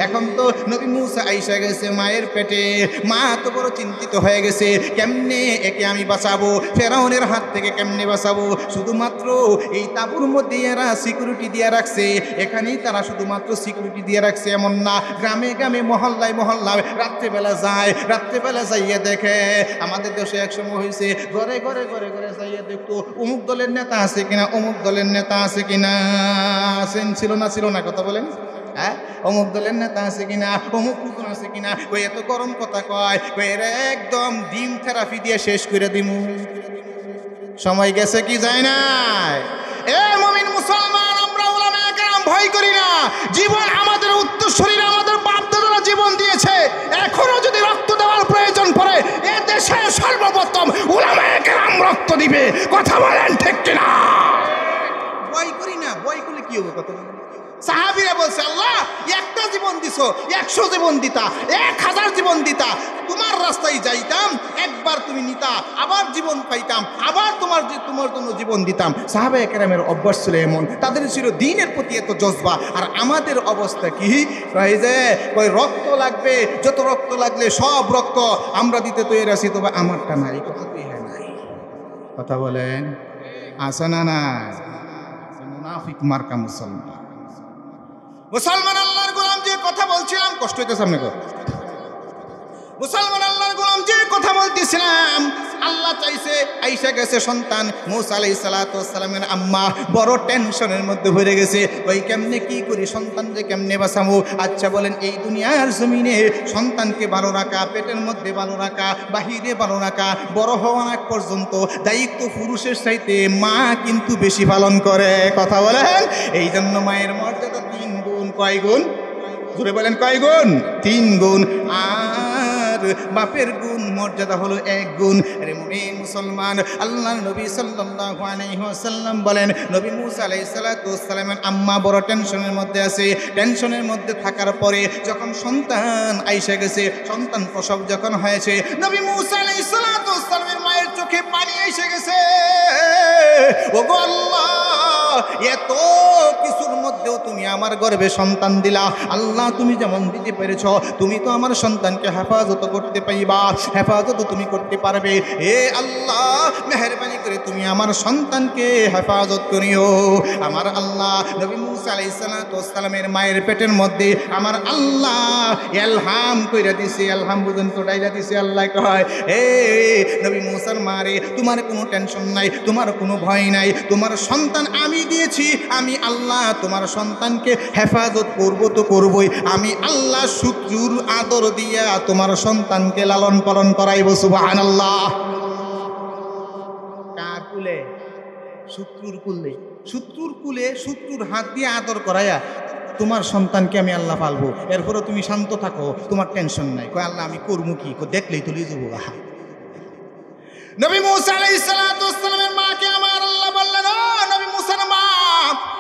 এখন তো নবী মুসা আইসা গেছে মায়ের পেটে, মা তো বড় চিন্তিত হয়ে গেছে, কেমনে একে আমি বাঁচাবো, ফেরাউনের হাত থেকে কেমনে বাঁচাবো। শুধুমাত্র এই তাঁবুর মধ্যে এরা সিকিউরিটি দিয়ে রাখছে, এখানেই তারা শুধুমাত্র সিকিউরিটি দিয়ে রাখছে এমন না, গ্রামে গ্রামে মহল্লায় মহল্লায় রাত্রেবেলা যায়, রাত্রেবেলা যাইয়ে দেখে। আমাদের দেশে একসময় হয়েছে ঘরে ঘরে ঘরে ঘরে যাইয়ে দেখতো অমুক দলের নেতা আছে কিনা, অমুক দলের নেতা আছে কিনা। ছিল না ছিল না কথা বলেন? হ্যাঁ, অমুক দলের নেতা আছে কিনা, অমুক কুকুর আছে কিনা। ওই এত গরম কথা কয়, ওই এরা একদম ডিম থেরাপি দিয়ে শেষ করে দিমু। সময় গেছে কি যায় না? এ মুমিন মুসলমান, আমরা উলামায়ে কেরাম ভয় করি না। জীবন আমাদের উত্তরসূরিরা, আমাদের বাপ দাদারা জীবন দিয়েছে, এখনো যদি রক্ত দেওয়ার প্রয়োজন পড়ে এ দেশে সর্বপ্রথম উলামায়ে কেরাম রক্ত দিবে। কথা বলেন ঠিক কিনা? ভয় করি না। ভয় করলে কি হবে? কথা বলেন। সাহাবীরা বলছে, আল্লাহ একটা জীবন দিছো, 100 জীবন দিতা, 1000 জীবন দিতা, তোমার রাস্তায় যাইতাম, একবার তুমি নিতা, আবার জীবন পাইতাম, আবার তোমার জন্য জীবন দিতাম। সাহাবায়ে কেরামের অভ্যাস ছিল এমন, তাদের ছিল দ্বীনের প্রতি এত জজবা। আর আমাদের অবস্থা কি? এই যে ওই রক্ত লাগবে, যত রক্ত লাগলে সব রক্ত আমরা দিতে তৈরি আছি, তবে আমারটা নাই। কথা তুই হ্যাঁ নাই। কথা বলেন, আসে না না? মুনাফিক মার্কা মুসলমান। মুসলমান আল্লাহর গোলাম, যে কথা বলছিলাম, কষ্ট হইতেছে আপনাকে? মুসলমান আল্লাহর গোলাম, যে কথা বলতেছিলাম, আল্লাহ চাইছে আইসা গেছে সন্তান। মুসা আলাইহিস সালাতু ওয়াস সালামের আম্মা বড় টেনশনের মধ্যে পড়ে গেছে, ওই কেমনে কি করি, সন্তান যে কেমনে বাঁচাবো। আচ্ছা বলেন, এই দুনিয়ার জমিনে সন্তানকে ভালো রাখা, পেটের মধ্যে ভালো রাখা, বাহিরে ভালো রাখা, বড় হওয়ার আগ পর্যন্ত দায়িত্ব পুরুষের চাইতে মা কিন্তু বেশি পালন করে। কথা বলেন, এই জন্য মায়ের মর্যাদা 3 গুণ। কয় গুণ? জোরে বলেন, কয় গুণ? 3 গুণ। আর বাপের গুণ মর্যাদা হলো 1 গুণ। আরে মুমিন মুসলমান, আল্লাহর নবী সাল্লাল্লাহু আলাইহি ওয়াসাল্লাম বলেন, নবী মুসা আলাইহিস সালাতু ওয়াস সালামের আম্মা বড় টেনশনের মধ্যে আছে। টেনশনের মধ্যে থাকার পরে যখন সন্তান আইসা গেছে, সন্তান প্রসব যখন হয়েছে, নবী মুসা আলাইহিস সালাতু ওয়াস সালামের মায়ের চোখে পানি এসে গেছে। ওগো আল্লাহ, এত কিছুর মধ্যেও তুমি আমার গর্ভে সন্তান দিলা। আল্লাহ, তুমি যেমন দিতে পেরেছ, তুমি তো আমার সন্তানকে হেফাজত করতে পাইবা, হেফাজত তুমি করতে পারবে। হে আল্লাহ, মেহেরবানি করে তুমি আমার সন্তানকে হেফাজত করিও। আমার আল্লাহ নবী মুসা আলাইহিস সালাতু ওয়াস সালামের মায়ের পেটের মধ্যে আমার আল্লাহ ইলহাম কইরা দিছে। ইলহাম বুঝেন তো, ডাইলা দিছে। আল্লাহ কয়, হে নবী মুসার মারে, তোমার কোনো টেনশন নাই, তোমার কোনো ভয় নাই, তোমার সন্তান আমি দিয়েছি। আমি আল্লাহ তোমার সন্তানকে হেফাজত করবো তো করবই। আমি আল্লাহ শুকর আদর দিয়া তোমার সন্তানকে লালন পালন করাইব। সুবহানাল্লাহ। কার কুলে? শত্রুর কুলে। শত্রুর কুলে শত্রুর হাত দিয়ে আদর করাইয়া তোমার সন্তানকে আমি আল্লাহ পালবো। এরপরে তুমি শান্ত থাকো, তোমার টেনশন নাই। কয় আল্লাহ আমি করবো কি? দেখলেই তুলে যাবো। নবী মুসা আলাইহিস সালাতু ওয়াস সালামের মাকে আমার আল্লাহ বললেন, ও নবী মুসার মা,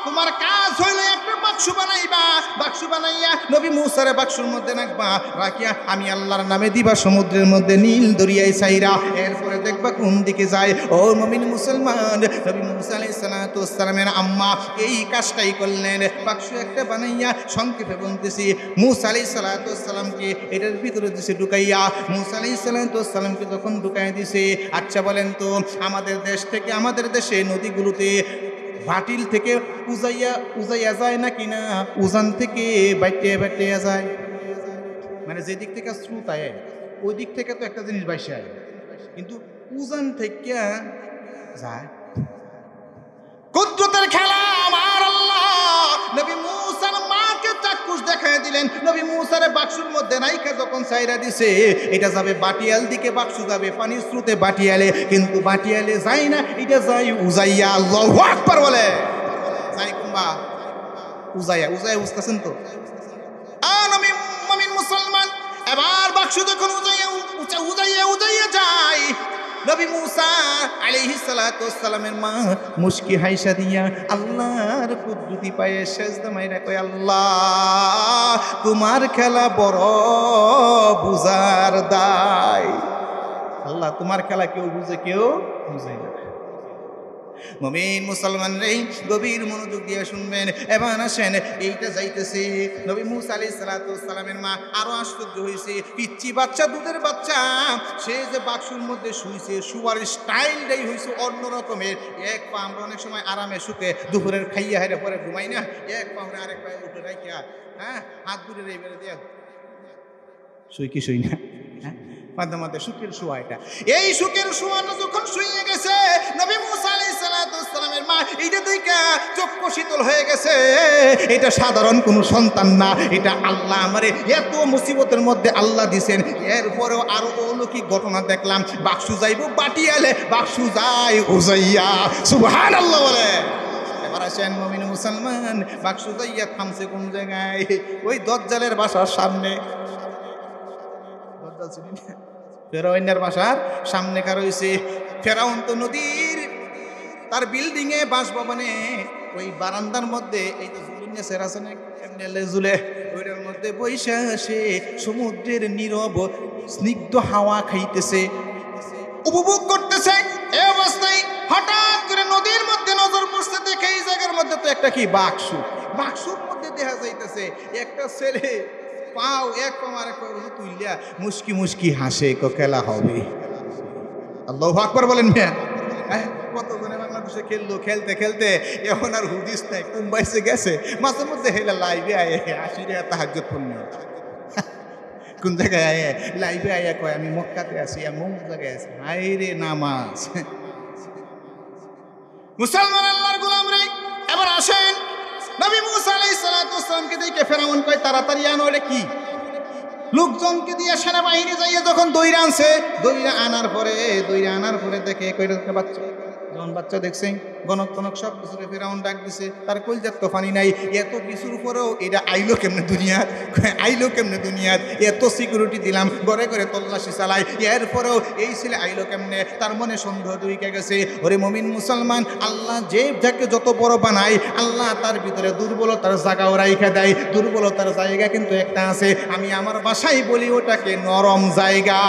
তোমার কাজ হইল একটা বাক্স বানাইবা। বাক্স বানাইয়া নবী মুসার বাক্সের মধ্যে রাখবা, রাখিয়া আমি আল্লাহর নামে দিবা সমুদ্রের মধ্যে, নীল দরিয়ায় ছাইরা। এরপরে দেখবা কোন দিকে যায়। ও মুমিন মুসলমান, নবী মুসা আলাইহিস সালাতু ওয়াস সালামের আম্মা এই কাজটাই করলেন। বাক্স একটা বানাইয়া, সংক্ষেপে বলতেছি, মুসা আলাইহিস সালাতু ওয়াস সালামকে এটার ভিতরে দিছে ঢুকাইয়া। মুসা আলাইহিস সালাতু ওয়াস সালামকে যখন ঢুকাই দিছে, আচ্ছা বলেন তো, আমাদের দেশ থেকে, আমাদের দেশে নদীগুলোতে ভাটিল থেকে উজাইয়া যায় নাকি না? উজান থেকে বাইটিয়া যায়। মানে যে দিক থেকে স্রোত আয়, ওই দিক থেকে তো একটা জিনিস বাইসে আয়, কিন্তু উজান থেকে যায়। কুদরতের খেলা আমার আল্লাহ নবী মুসার মাকে চাক্ষুষ দেখায় দিলেন। নবী মুসার বাক্সুর মধ্যে নাইকা যখন সাইরা দিছে, এটা যাবে বাটিয়াল দিকে, বাক্স যাবে পানির স্রোতে বাটিয়ালে, কিন্তু বাটিয়ালে যায় না, এটা যায় উজাইয়া। আল্লাহু আকবার বলে, যায় কুম্বা উজাইয়া। বুঝতেছেন তো? নবী মুমিন মুসলমান, এবার বাক্স যখন উজাইয়া যায়, নবী মুসা আলাইহিস সালাতু ওয়াস সালামের মা মুস্কি হাইসা দিয়া আল্লাহর কুদরতি পায়ে সেজদা মাইরা কয়, আল্লাহ তোমার খেলা বড় বুঝার দায়। আল্লাহ তোমার খেলা কেউ বুঝে, কেউ বুঝে না। মুমিন মুসলমান রে গভীর মনোযোগ দিয়ে শুনবেন। এবার আসেন, এইটা যাইতেছে নবী মুসা আলাইহিস সালাতু ওয়াস সালামের মা আরো আশ্চর্য হয়েছে। পিচ্চি বাচ্চা, দুধের বাচ্চা, সে যে বাক্সুর মধ্যে শুইছে, শুয়ার স্টাইলটাই হয়েছে অন্য রকমের। এক পা আমরা অনেক সময় আরামে শুতে দুপুরের খাইয়া হেরে পরে ঘুমাই না, এক পা আমরা আরেক পায়ে উঠে রাখিয়া হাত দূরে রেবে দিয়া শুই কি শুই না, মাঝে মাঝে সুখের শোয়া। এটা এই সুখের শোয়াটা যখন শুয়ে গেছে নবী মুসা আলাইহিস সালাতু ওয়াস সালামের মা এইটা দেখে চক্ষু শীতল হয়ে গেছে। এটা সাধারণ কোনো সন্তান না, এটা আল্লাহ আমারে এত মুসিবতের মধ্যে আল্লাহ দিছেন। এরপরেও আরো অলৌকিক ঘটনা দেখলাম। বাক্সু যাইব বাটি আলে, বাক্সু যায় উজাইয়া, সুবহানাল্লাহ বলে। এবার আসেন মুমিন মুসলমান, বাক্সু যাইয়া থামছে কোন জায়গায়? ওই দজ্জালের বাসার সামনে। ফেরাউনের বাসার সামনে কার হয়েছে। ফেরাউন তো নদীর তার বিল্ডিং এ বাসভবনে ওই বারান্দার মধ্যে এই তো জুলিনে সেরাসনে এমনি জুলে ওইটার মধ্যে বৈশা সে সমুদ্রের নীরব স্নিগ্ধ হাওয়া খাইতেছে, উপভোগ করতেছে। এই অবস্থায় হঠাৎ করে নদীর মধ্যে নজর পড়ছে, দেখে এই জায়গার মধ্যে তো একটা কি বাক্সু, বাক্সুর মধ্যে দেখা যাইতেছে একটা ছেলে পাও এক পা আরেক পা তুইলা মুস্কি মুস্কি হাসে, খেলা হবে। আল্লাহু আকবার বলেন মিয়া। কত জনে বাংলাদেশে খেললো, খেলতে খেলতে এখন আর হুদিস নাই, মুম্বাইসে গেছে, মাঝে মধ্যে হেলা লাইভে আয়ে আসিরে তাহাজ্জুদ পড়ল। কোন জায়গায় আয়ে লাইভে আয়া কয় আমি মক্কাতে আছি, এমন জায়গায় আছি। হাই রে নামাজ। মুসলমান আল্লাহর গোলাম রে, এবার আসেন নবী মুসা আলাইহিস সালাতু ওয়াস সালামকে দেখে ফেরাউন কয় তাড়াতাড়ি আনো। এটা কি? লোকজনকে দিয়ে সেনাবাহিনী যাইয়ে যখন দইরা আনছে, দইরা আনার পরে দেখে কয়টা বাচ্চা, যখন বাচ্চা দেখছে গণক টনক সব কিছু ফেরাউন ডাক দিছে। তার কলজার তো পানি নাই, এত কিছুর উপরেও এটা আইলো কেমনে দুনিয়াত, আইলো কেমনে দুনিয়াত, এত সিকিউরিটি দিলাম, ঘরে ঘরে তল্লাশি চালাই, এরপরেও এই ছেলে আইলো কেমনে? তার মনে সন্দেহ ঢুকে গেছে। ওরে মুমিন মুসলমান, আল্লাহ যে যাকে যত বড় বানায়, আল্লাহ তার ভিতরে দুর্বলতার জায়গাও রাইখা দেয়। দুর্বলতার জায়গা কিন্তু একটা আছে, আমি আমার বাসায় বলি ওটাকে নরম জায়গা।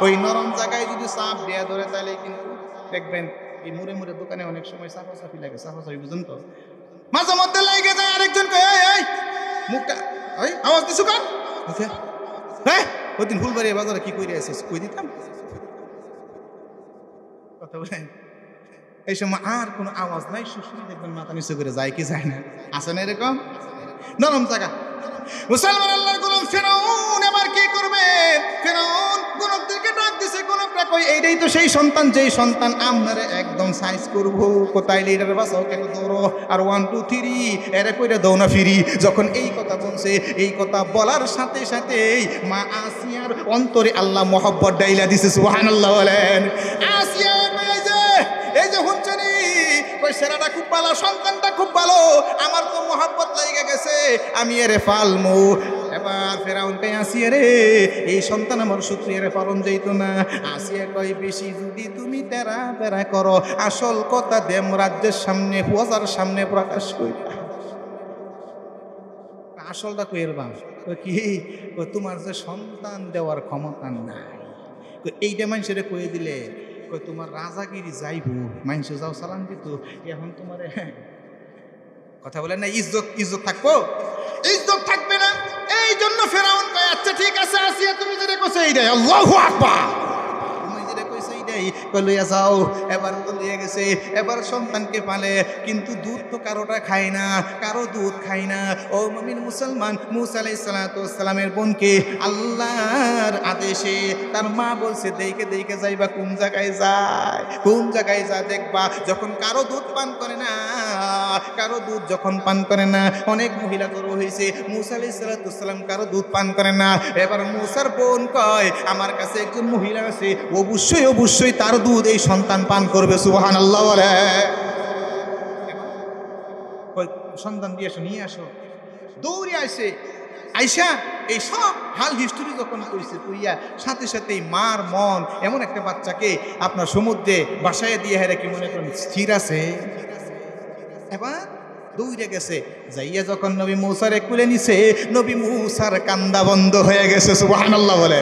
ওই নরম জায়গায় যদি চাপ দেয়া ধরে তাহলে কিন্তু দেখবেন এই মুড়ে মুড়ে দোকানে অনেক সময় সাফাসাফি লাগে, সাফাসাফি বুঝুন তো, মাঝে মধ্যে লাগে যায় আরেকজনকে এই মুখটা ওই আওয়াজ দিছো কার? হ্যাঁ ওই দিন ফুলবাড়ি বাজারে কি করে আসিস, কই দিতাম কথা বলেন। এই সময় আর কোনো আওয়াজ নাই, শুশুরি দেখবেন মাথা নিচু করে যায় কি যায় না, আছে না এরকম নরম জায়গা। মুসলমান আল্লাহর গোলাম ফেরাউন এবার কি করবে? ফেরাউন গণকদেরকে ডাক দিছে, গণকরা কই এইটাই তো সেই সন্তান, যেই সন্তান আপনারে একদম সাইজ করবো, কোথায় লিডার বাসাও কেন দৌড়ো, আর 1 2 3 এরা কইরা দৌ না ফিরি। যখন এই কথা বলছে, এই কথা বলার সাথে সাথেই মা আসিয়ার অন্তরে আল্লাহ মহব্বত ডাইলা দিছে, সুবহানাল্লাহ বলেন। আসিয়া এই যে হুঁচনি ওই সেরাটা খুব ভালো, সন্তানটা খুব ভালো, আমার তো মহব্বত লেগে গেছে, আমি এরে ফালমু। এবার ফেরাউন কই আসিয়া রে, এই সন্তান আমার শুকরিয়া রে পালন যাইত না। আসিয়া কই বেশি যদি তুমি তেরা বেড়া করো, আসল কথা দেম রাজ্যের সামনে, প্রজার সামনে প্রকাশ করি। আসলটা কই এলবাম কি? তোমার যে সন্তান দেওয়ার ক্ষমতা নাই, এইটা মানুষের কয়ে দিলে তোমার রাজাগিরি যাইব, মানুষে যাও সালাম দিত, এখন তোমার কথা বলেন না, ইজ্জত থাকবো, ইজ্জত থাকবে না। এই জন্য ফেরাউন কয় আচ্ছা ঠিক আছে আসিয়া তুমি যেটা কইছো এইটাই, আল্লাহু আকবার, তুমি যেটা কইছো এইটাই লইয়া যাও। এবার তো লইয়া গেছে, এবার সন্তানকে পালে, কিন্তু দুধ তো কারোটা খায় না, কারো দুধ খায় না। ও মুমিন মুসলমান, মুসা আলাইহিস সালাতু ওয়াস সালামের বোনকে আল্লাহর আদেশে তার মা বলছে দেখে দেখে যাইবা, কোন জায়গায় যায়, কোন জায়গায় যা দেখবা যখন কারো দুধ পান করে না, কারো দুধ যখন পান করে না। অনেক মহিলা জড়ো হয়েছে, মুসা আলাইহিস সালাতু ওয়াস সালাম কারো দুধ পান করে না। এবার মুসার বোন কয় আমার কাছে একজন মহিলা আছে, অবশ্যই অবশ্যই তার দুধ এই সন্তান পান করবে, সুবহানাল্লাহ বলে। সন্তান দিয়ে আসো, নিয়ে আসো, দৌড়ে আসে। আইসা এই সব হাল হিস্টোরি যখন কইছে, কইয়া সাথে সাথে মার মন এমন একটা বাচ্চাকে আপনার সমুদ্রে বাসায় দিয়ে হেরে কি মনে করেন স্থির আছে। এবার দৌড়ে গেছে, যাইয়া যখন নবী মূসারে কুলে নিছে, নবী মূসার কান্দা বন্ধ হয়ে গেছে, সুবহানাল্লাহ বলে।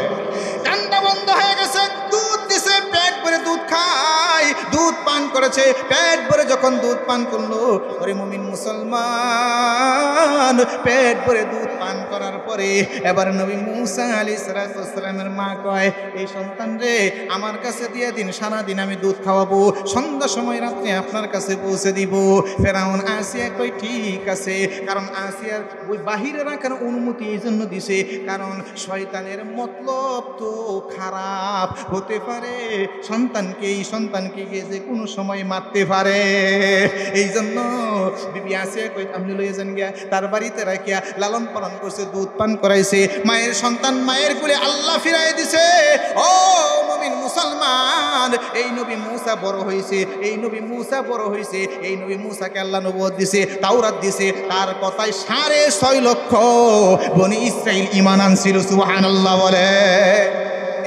কান্দা বন্ধ হয়ে গেছে, দুধ দিছে, পেট ভরে দুধ খায়, দুধ পান করেছে, পেট ভরে যখন দুধ পান করলো, ওরে মুমিন মুসলমান, পেট ভরে দুধ পান করার পরে এবার নবী মুসা আলাইহিস সালামের মা কয়, এই সন্তান রে আমার কাছে দিয়ে দিন, সারাদিন আমি দুধ খাওয়াবো, সন্ধ্যা সময় রাত্রে আপনার কাছে পৌঁছে দিব। ফেরাউন আসিয়া কই ঠিক আছে, কারণ আসিয়ার ওই বাহিরে রাখার অনুমতি এই জন্য দিছে, কারণ শয়তানের মতলব তো খারাপ হতে পারে, এই সন্তানকে গিয়ে যে কোনো সময় মারতে পারে। এই জন্য বিবি আসিয়া কই আপনি লইয়া যান গিয়া, তার বাড়িতে রাখিয়া লালন পালন করছে, দুধ পান করাইছে, মায়ের সন্তান মায়ের কোলে আল্লাহ ফিরাই দিছে। ও মুমিন মুসলমান, এই নবী মুসা বড় হয়েছে, এই নবী মুসা বড় হয়েছে, এই নবী মুসাকে আল্লাহ নবুয়ত দিছে, তাওরাত দিছে, তার কথায় 6.5 লক্ষ বনি ইসরাইল ঈমান আনছিল। সুবহানাল্লাহ বলে।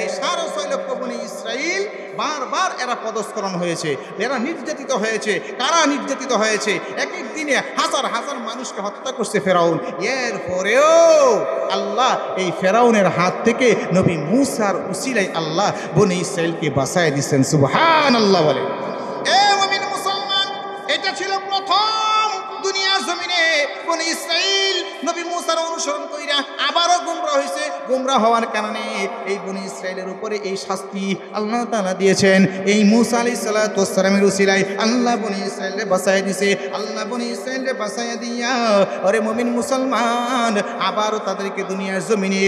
এই 6.5 লক্ষ বনি ইসরাইল বারবার এরা পদস্খলন হয়েছে, এরা নির্যাতিত হয়েছে। কারা নির্যাতিত হয়েছে? এক এক দিনে হাজার হাজার মানুষকে হত্যা করছে ফেরাউন। এর পরেও আল্লাহ এই ফেরাউনের হাত থেকে নবী মুসার উসিলায় আল্লাহ বনি ইসরাইলকে বাঁচায় দিচ্ছেন। সুবহানাল্লাহ বলে। এ মুমিন মুসলমান, এটা ছিল প্রথম দুনিয়ার জমিনে বনি ইসরাইল নবী মুসার অনুসরণ কইরা আবারও গুমরা হয়েছে। গুমরা হওয়ার কারণে এই বনি ইসরাইলের উপরে এই শাস্তি আল্লাহ তাআলা দিয়েছেন। এই মুসা আলাইহিস সালাতু ওয়াস সালামের উসিলায় আল্লাহ বনি ইসরাইলকে বাঁচায় দিয়েছে। আল্লাহ বনি ইসরাইলকে বাঁচায় দিয়া ওরে মুমিন মুসলমান আবারও তাদেরকে দুনিয়ার জমিনে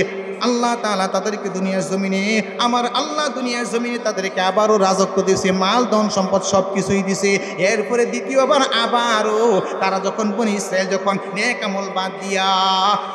আল্লাহ তাআলা তাদেরকে দুনিয়ার জমিনে আমার আল্লাহ দুনিয়ার জমিনে তাদেরকে আবারও রাজত্ব দিয়েছে, মাল ধন সম্পদ সব কিছুই দিছে। এরপরে দ্বিতীয়বার আবারও তারা যখন বনি ইসরাইল যখন নেক আমল বাদ দিয়া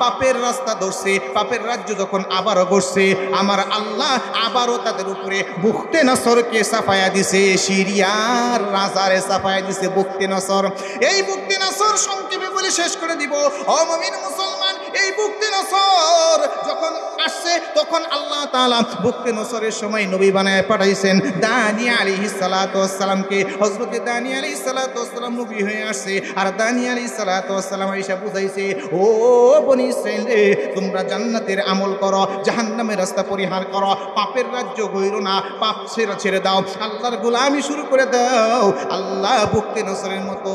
পাপের রাস্তা ধরছে, পাপের রাজ্য যখন আবারও গড়ছে, আমার আল্লাহ আবারও তাদের উপরে বুখতে নসরকে সাফায়া দিছে, সিরিয়ার রাজারে সাফায়া দিছে বুখতে নসর। এই বুখতে নসর সংক্ষেপে বলে শেষ করে দিব। ও মুমিন মুসলমান, এই বুখতে নসর যখন আসছে তখন আল্লাহ তাআলা বুখতে নসরের সময় নবী বানায় পাঠাইছেন দানিয়া আলাইহিস সালাতু ওয়াস সালামকে। হযরত দানিয়া আলাইহিস সালাতু ওয়াস সালাম নবী হয়ে আসছে, আর দানিয়া আলাইহিস সালাতু ওয়াস সালাম আয়েশা বুঝাইছে, ও বনি ইসরাইল রে, তোমরা জান্নাতের আমল করো, জাহান্নামের রাস্তা পরিহার করো, পাপের রাজ্য গইরো না, পাপ ছেড়ে দাও, আল্লাহর গোলামি শুরু করে দাও। আল্লাহ বুখতে নসরের মতো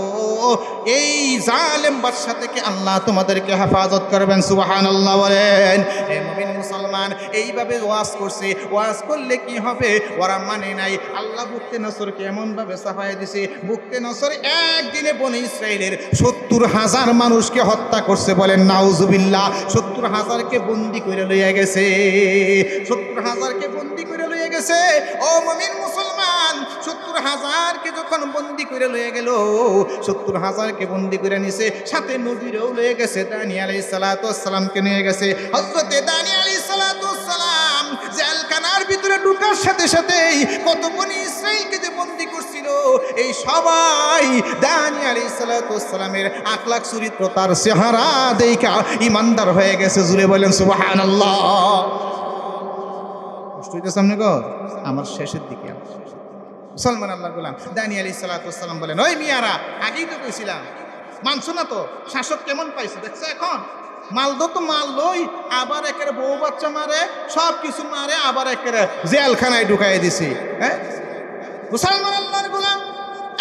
এই জালেম বাদশা থেকে আল্লাহ তোমাদেরকে হেফাজত করবেন। সুবহানাল্লাহ বলেন। হে মুমিন মুসলমান, এইভাবে ওয়াজ করছে, ওয়াজ করলে কি হবে? ওরা মানে নাই। আল্লাহ বুখতে নসরকে এমনভাবে সাফায়া দিছে, বুখতে নসর একদিনে বনি ইসরাইলের 70,000 মানুষকে হত্যা করছে। বলেন নাউজুবিল্লাহ। 70,000কে বন্দি করে লইয়া গেছে, 70,000কে বন্দি করে লইয়া গেছে। ও মুমিন মুসলমান, 70,000কে যখন বন্দি করে লইয়া গেল, 70,000কে বন্দি করে নিছে, সাথে নবীরও লইয়া গেছে, দানিয়া আলাইহিস সালাতু ওয়াস সালামকে নিয়ে গেছে। হযরতে দানিয়া আলাইহিস সালাতু ওয়াস সালাম জেলখানার ভিতরে ঢোকার সাথে সাথেই কত বনি ইসরাইলকে যে বন্দি করছিল, এই সবাই দানিয়া আলাইহিস সালাতু ওয়াস সালামের আখলাক চরিত্র তার চেহারা দেখা ইমানদার হয়ে গেছে। জুড়ে বলেন সুবহানাল্লাহ। কষ্ট হইতেছে সামনে গো আমার শেষের দিকে। মুসলমান আল্লাহর গোলাম দানিয়া আলাইহিস সালাতু ওয়াস সালাম বলেন, ওই মিয়ারা, আগেই তো কইছিলাম, মানছো না তো? শাসক কেমন পাইছে দেখছো? এখন মালদো তো মারলই, আবার একের বউ বাচ্চা মারে, সব কিছু মারে, আবার একের জেলখানায় ঢুকাই দিছে। হ্যাঁ মুসলমান আল্লাহর গোলাম,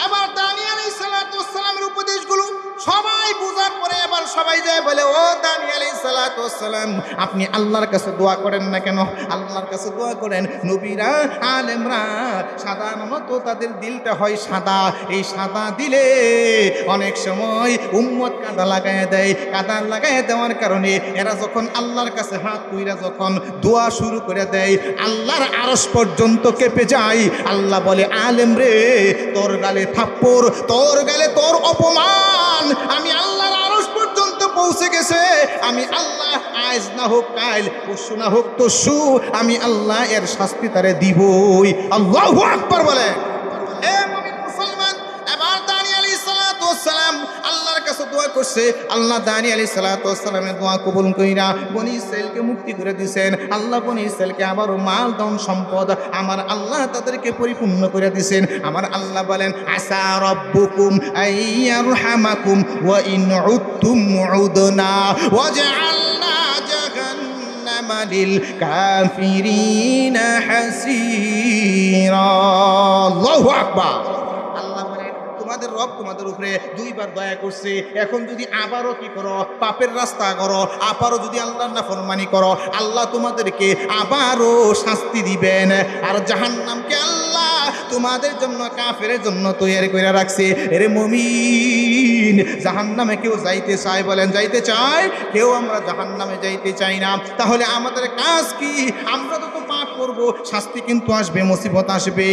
এবার দানিয়া আলাইহিস সালাতু ওয়াস সালামের উপদেশগুলো সবাই বুঝার পরে এবার সবাই যায় বলে, ও দানিয়া আলাইহিস সালাতু ওয়াস সালাম, আপনি আল্লাহর কাছে দোয়া করেন না কেন? আল্লাহর কাছে দোয়া করেন। নবীরা আলেমরা সাধারণত তাদের দিলটা হয় সাদা, এই সাদা দিলে অনেক সময় উম্মত কাদা লাগায় দেয়। কাদা লাগায় দেওয়ার কারণে এরা যখন আল্লাহর কাছে হাত তুইরা যখন দোয়া শুরু করে দেয়, আল্লাহর আরশ পর্যন্ত কেঁপে যায়। আল্লাহ বলে, আলেম রে, তোর গালে থাপ্পড়, তোর গালে তোর অপমান আমি আল্লাহর আরশ পর্যন্ত পৌঁছে গেছে। আমি আল্লাহ আজ না হোক কাল, পরশু না হোক তরশু, আমি আল্লাহ এর শাস্তি তারে দিবই। আল্লাহু আকবার বলে। এ মুমিন মুসলমান, এবার দানিয়া আলাইহিস সালাতু ওয়াস সালাম আল্লাহর কাছে দোয়া করছে। আল্লাহ দানিয়া আলাইহিস সালাতু ওয়াস সালামের দোয়া কবুল কইরা বনি ইসরাইলকে মুক্তি করে দিয়েছেন। আল্লাহ বনি ইসরাইলকে আবারও মাল ধন সম্পদ আমার আল্লাহ তাদেরকে পরিপূর্ণ করে দিয়েছেন। আমার আল্লাহ বলেন, আসা রাব্বুকুম আইয়ারহামাকুম ওয়া ইন উদতুম উদনা ওয়াজআলনা জাহান্নামা লিল কাফিরিনা হাসীরা। আল্লাহু আকবার। আল্লাহ তোমাদের উপরে 2 বার দয়া করছে, এখন যদি আবারও কি করো, পাপের রাস্তা করো, আবারও যদি আল্লাহর নাফরমানি করো, আল্লাহ তোমাদেরকে আবারও শাস্তি দিবেন। আর জাহান্নামকে আল্লাহ তোমাদের জন্য, কাফেরের জন্য তৈরি করে রাখছে। এরে মুমিন, জাহান্নামে কেউ যাইতে চায়? বলেন, যাইতে চায়? কেউ আমরা জাহান্নামে যাইতে চাই না। তাহলে আমাদের কাজ কি? আমরা তো পাপ করব, শাস্তি কিন্তু আসবে, মুসিবত আসবে।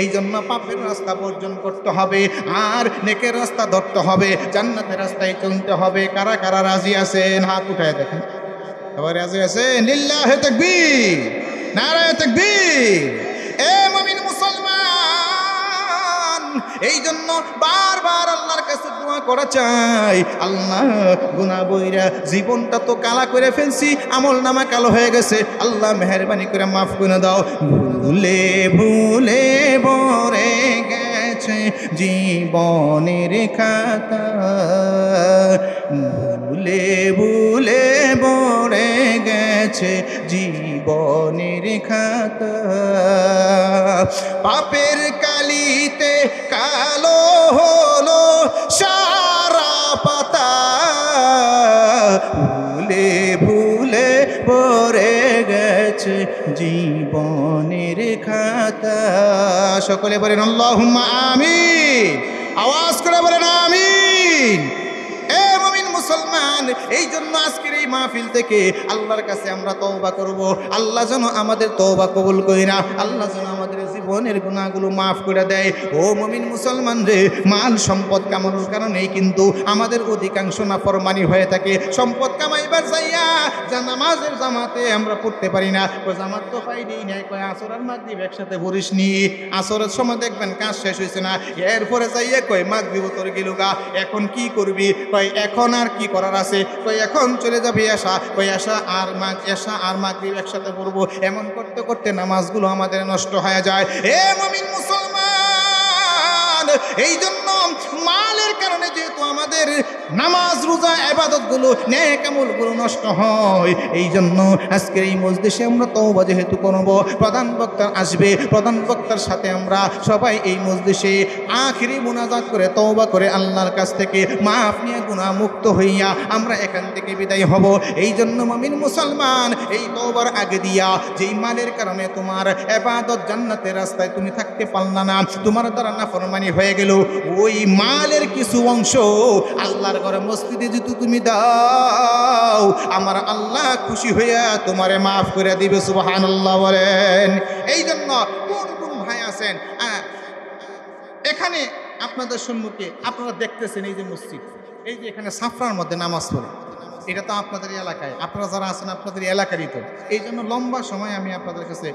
এই জন্য পাপের রাস্তা বর্জন করতে হবে আর নেকের রাস্তা ধরতে হবে, জান্নাতের রাস্তায় চলতে হবে। কারা কারা রাজি আছেন? হাত উঠায় দেখেন। সবাই রাজি আছেন? লিল্লাহি তাকবীর, নারায়ে তাকবীর। এ মুমিন মুসলমান, এই জন্য বারবার আল্লাহর কাছে দোয়া করা চাই, আল্লাহ গুনাহ বইরা জীবনটা তো কালা করে ফেলছি, আমল নামা কালো হয়ে গেছে, আল্লাহ মেহেরবানি করে মাফ করে দাও। ভুলে ভুলে ভরে গেছে জীবনের খাতা, ভুলে ভুলে ভরে গেছে জীবনের খাতা, পাপের কালিতে কালো হলো সারা পাতা, ভুলে ভুলে ভরে গেছে জীবনের খাতা। সকলে বলেন আল্লাহুম্মা আমিন, আওয়াজ করে বলেন আমিন। এ মুমিন মুসলমান, এই জন্য আজকের এই মাহফিল থেকে আল্লাহর কাছে আমরা তওবা করব। আল্লাহ যেন আমাদের তওবা কবুল করে না, আল্লাহ যেন আমাদের জীবনের গুনাহগুলো মাফ করে দেয়। ও মুমিন মুসলমান রে, মাল সম্পদ কামানোর কারণেই কিন্তু আমাদের অধিকাংশ নাফরমানি হয়ে থাকে। সম্পদ কামাইবার যাইয়া যা নামাজের জামাতে আমরা পড়তে পারি না, ওই জামাত তো পাইনি নাই, কয় আসর আর মাগরিব একসাথে পড়িস নি, আসরের সময় দেখবেন কাজ শেষ হয়েছে না, এরপরে যাইয়া কয় মাগরিব তোর গেল গা, এখন কি করবি? কয় এখন আর কি করার আছে, কয় এখন চলে যাবে এশা, কয় এশা আর মাগরিব একসাথে পড়বো। এমন করতে করতে নামাজগুলো আমাদের নষ্ট হয়ে যায়। এ মুমিন মুসলমান, এই জন্য মালের কারণে যেহেতু আমাদের নামাজ রোজা ইবাদতগুলো নেক আমলগুলো নষ্ট হয়, এই জন্য আজকের এই মজলিসে আমরা তওবা যেহেতু করব, প্রধান বক্তা আসবে, প্রধান বক্তার সাথে আমরা সবাই এই মজলিসে আখিরি মুনাজাত করে তওবা করে আল্লাহর কাছ থেকে মাফ নিয়ে গুনাহ মুক্ত হইয়া আমরা এখান থেকে বিদায় হব। এই জন্য মুমিন মুসলমান, এই তওবার আগে দিয়া যেই মালের কারণে তোমার ইবাদত জান্নাতের রাস্তায় তুমি থাকতে পারলা না, তোমার দ্বারা নাফরমানি হয়ে গেল, ওই মালের কিছু অংশ আল্লাহর ঘরে মসজিদে যদি তুমি দাও, আমার আল্লাহ খুশি হইয়া তোমারে মাফ করে দিবে। সুবহানাল্লাহ বলেন। এই জন্য কোন কোন ভাই আছেন এখানে আপনাদের সম্মুখে, আপনারা দেখতেছেন এই যে মসজিদ, এই যে এখানে সাফরার মধ্যে নামাজ পড়ে, এটা তো আপনাদের এলাকায়, আপনারা যারা আছেন আপনাদের এলাকারই তো। এই জন্য লম্বা সময় আমি আপনাদের কাছে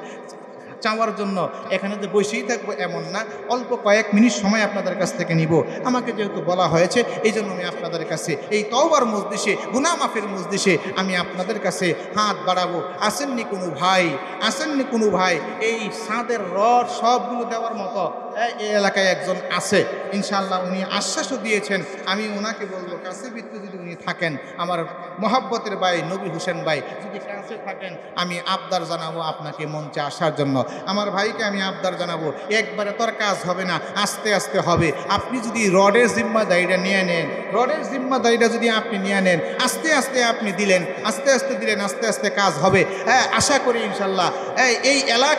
চাওয়ার জন্য এখানে যে বসেই থাকবো এমন না, অল্প কয়েক মিনিট সময় আপনাদের কাছ থেকে নিব। আমাকে যেহেতু বলা হয়েছে, এই জন্য আমি আপনাদের কাছে এই তওবার মজলিসে, গুনাহ মাফের মজলিসে আমি আপনাদের কাছে হাত বাড়াবো। আসেননি কোনো ভাই, আসেননি কোনো ভাই, এই ছাদের রড সবগুলো দেওয়ার মতো এই এলাকায় একজন আছে, ইনশাআল্লাহ উনি আশ্বাসও দিয়েছেন। আমি ওনাকে বলবো, কাছে ভিত্তি যদি উনি থাকেন, আমার মহব্বতের ভাই নবী হোসেন ভাই যদি কাছে থাকেন, আমি আবদার জানাবো আপনাকে মঞ্চে আসার জন্য। আমার ভাইকে আমি আবদার জানাবো, একবারে তোর কাজ হবে না, আস্তে আস্তে হবে। আপনি যদি রডের জিম্মাদারিটা নিয়ে নেন, রডের জিম্মাদারিটা যদি আপনি নিয়ে নেন, আস্তে আস্তে আপনি দিলেন, আস্তে আস্তে দিলেন, আস্তে আস্তে কাজ হবে। হ্যাঁ, আশা করি ইনশাআল্লাহ এই এলাকা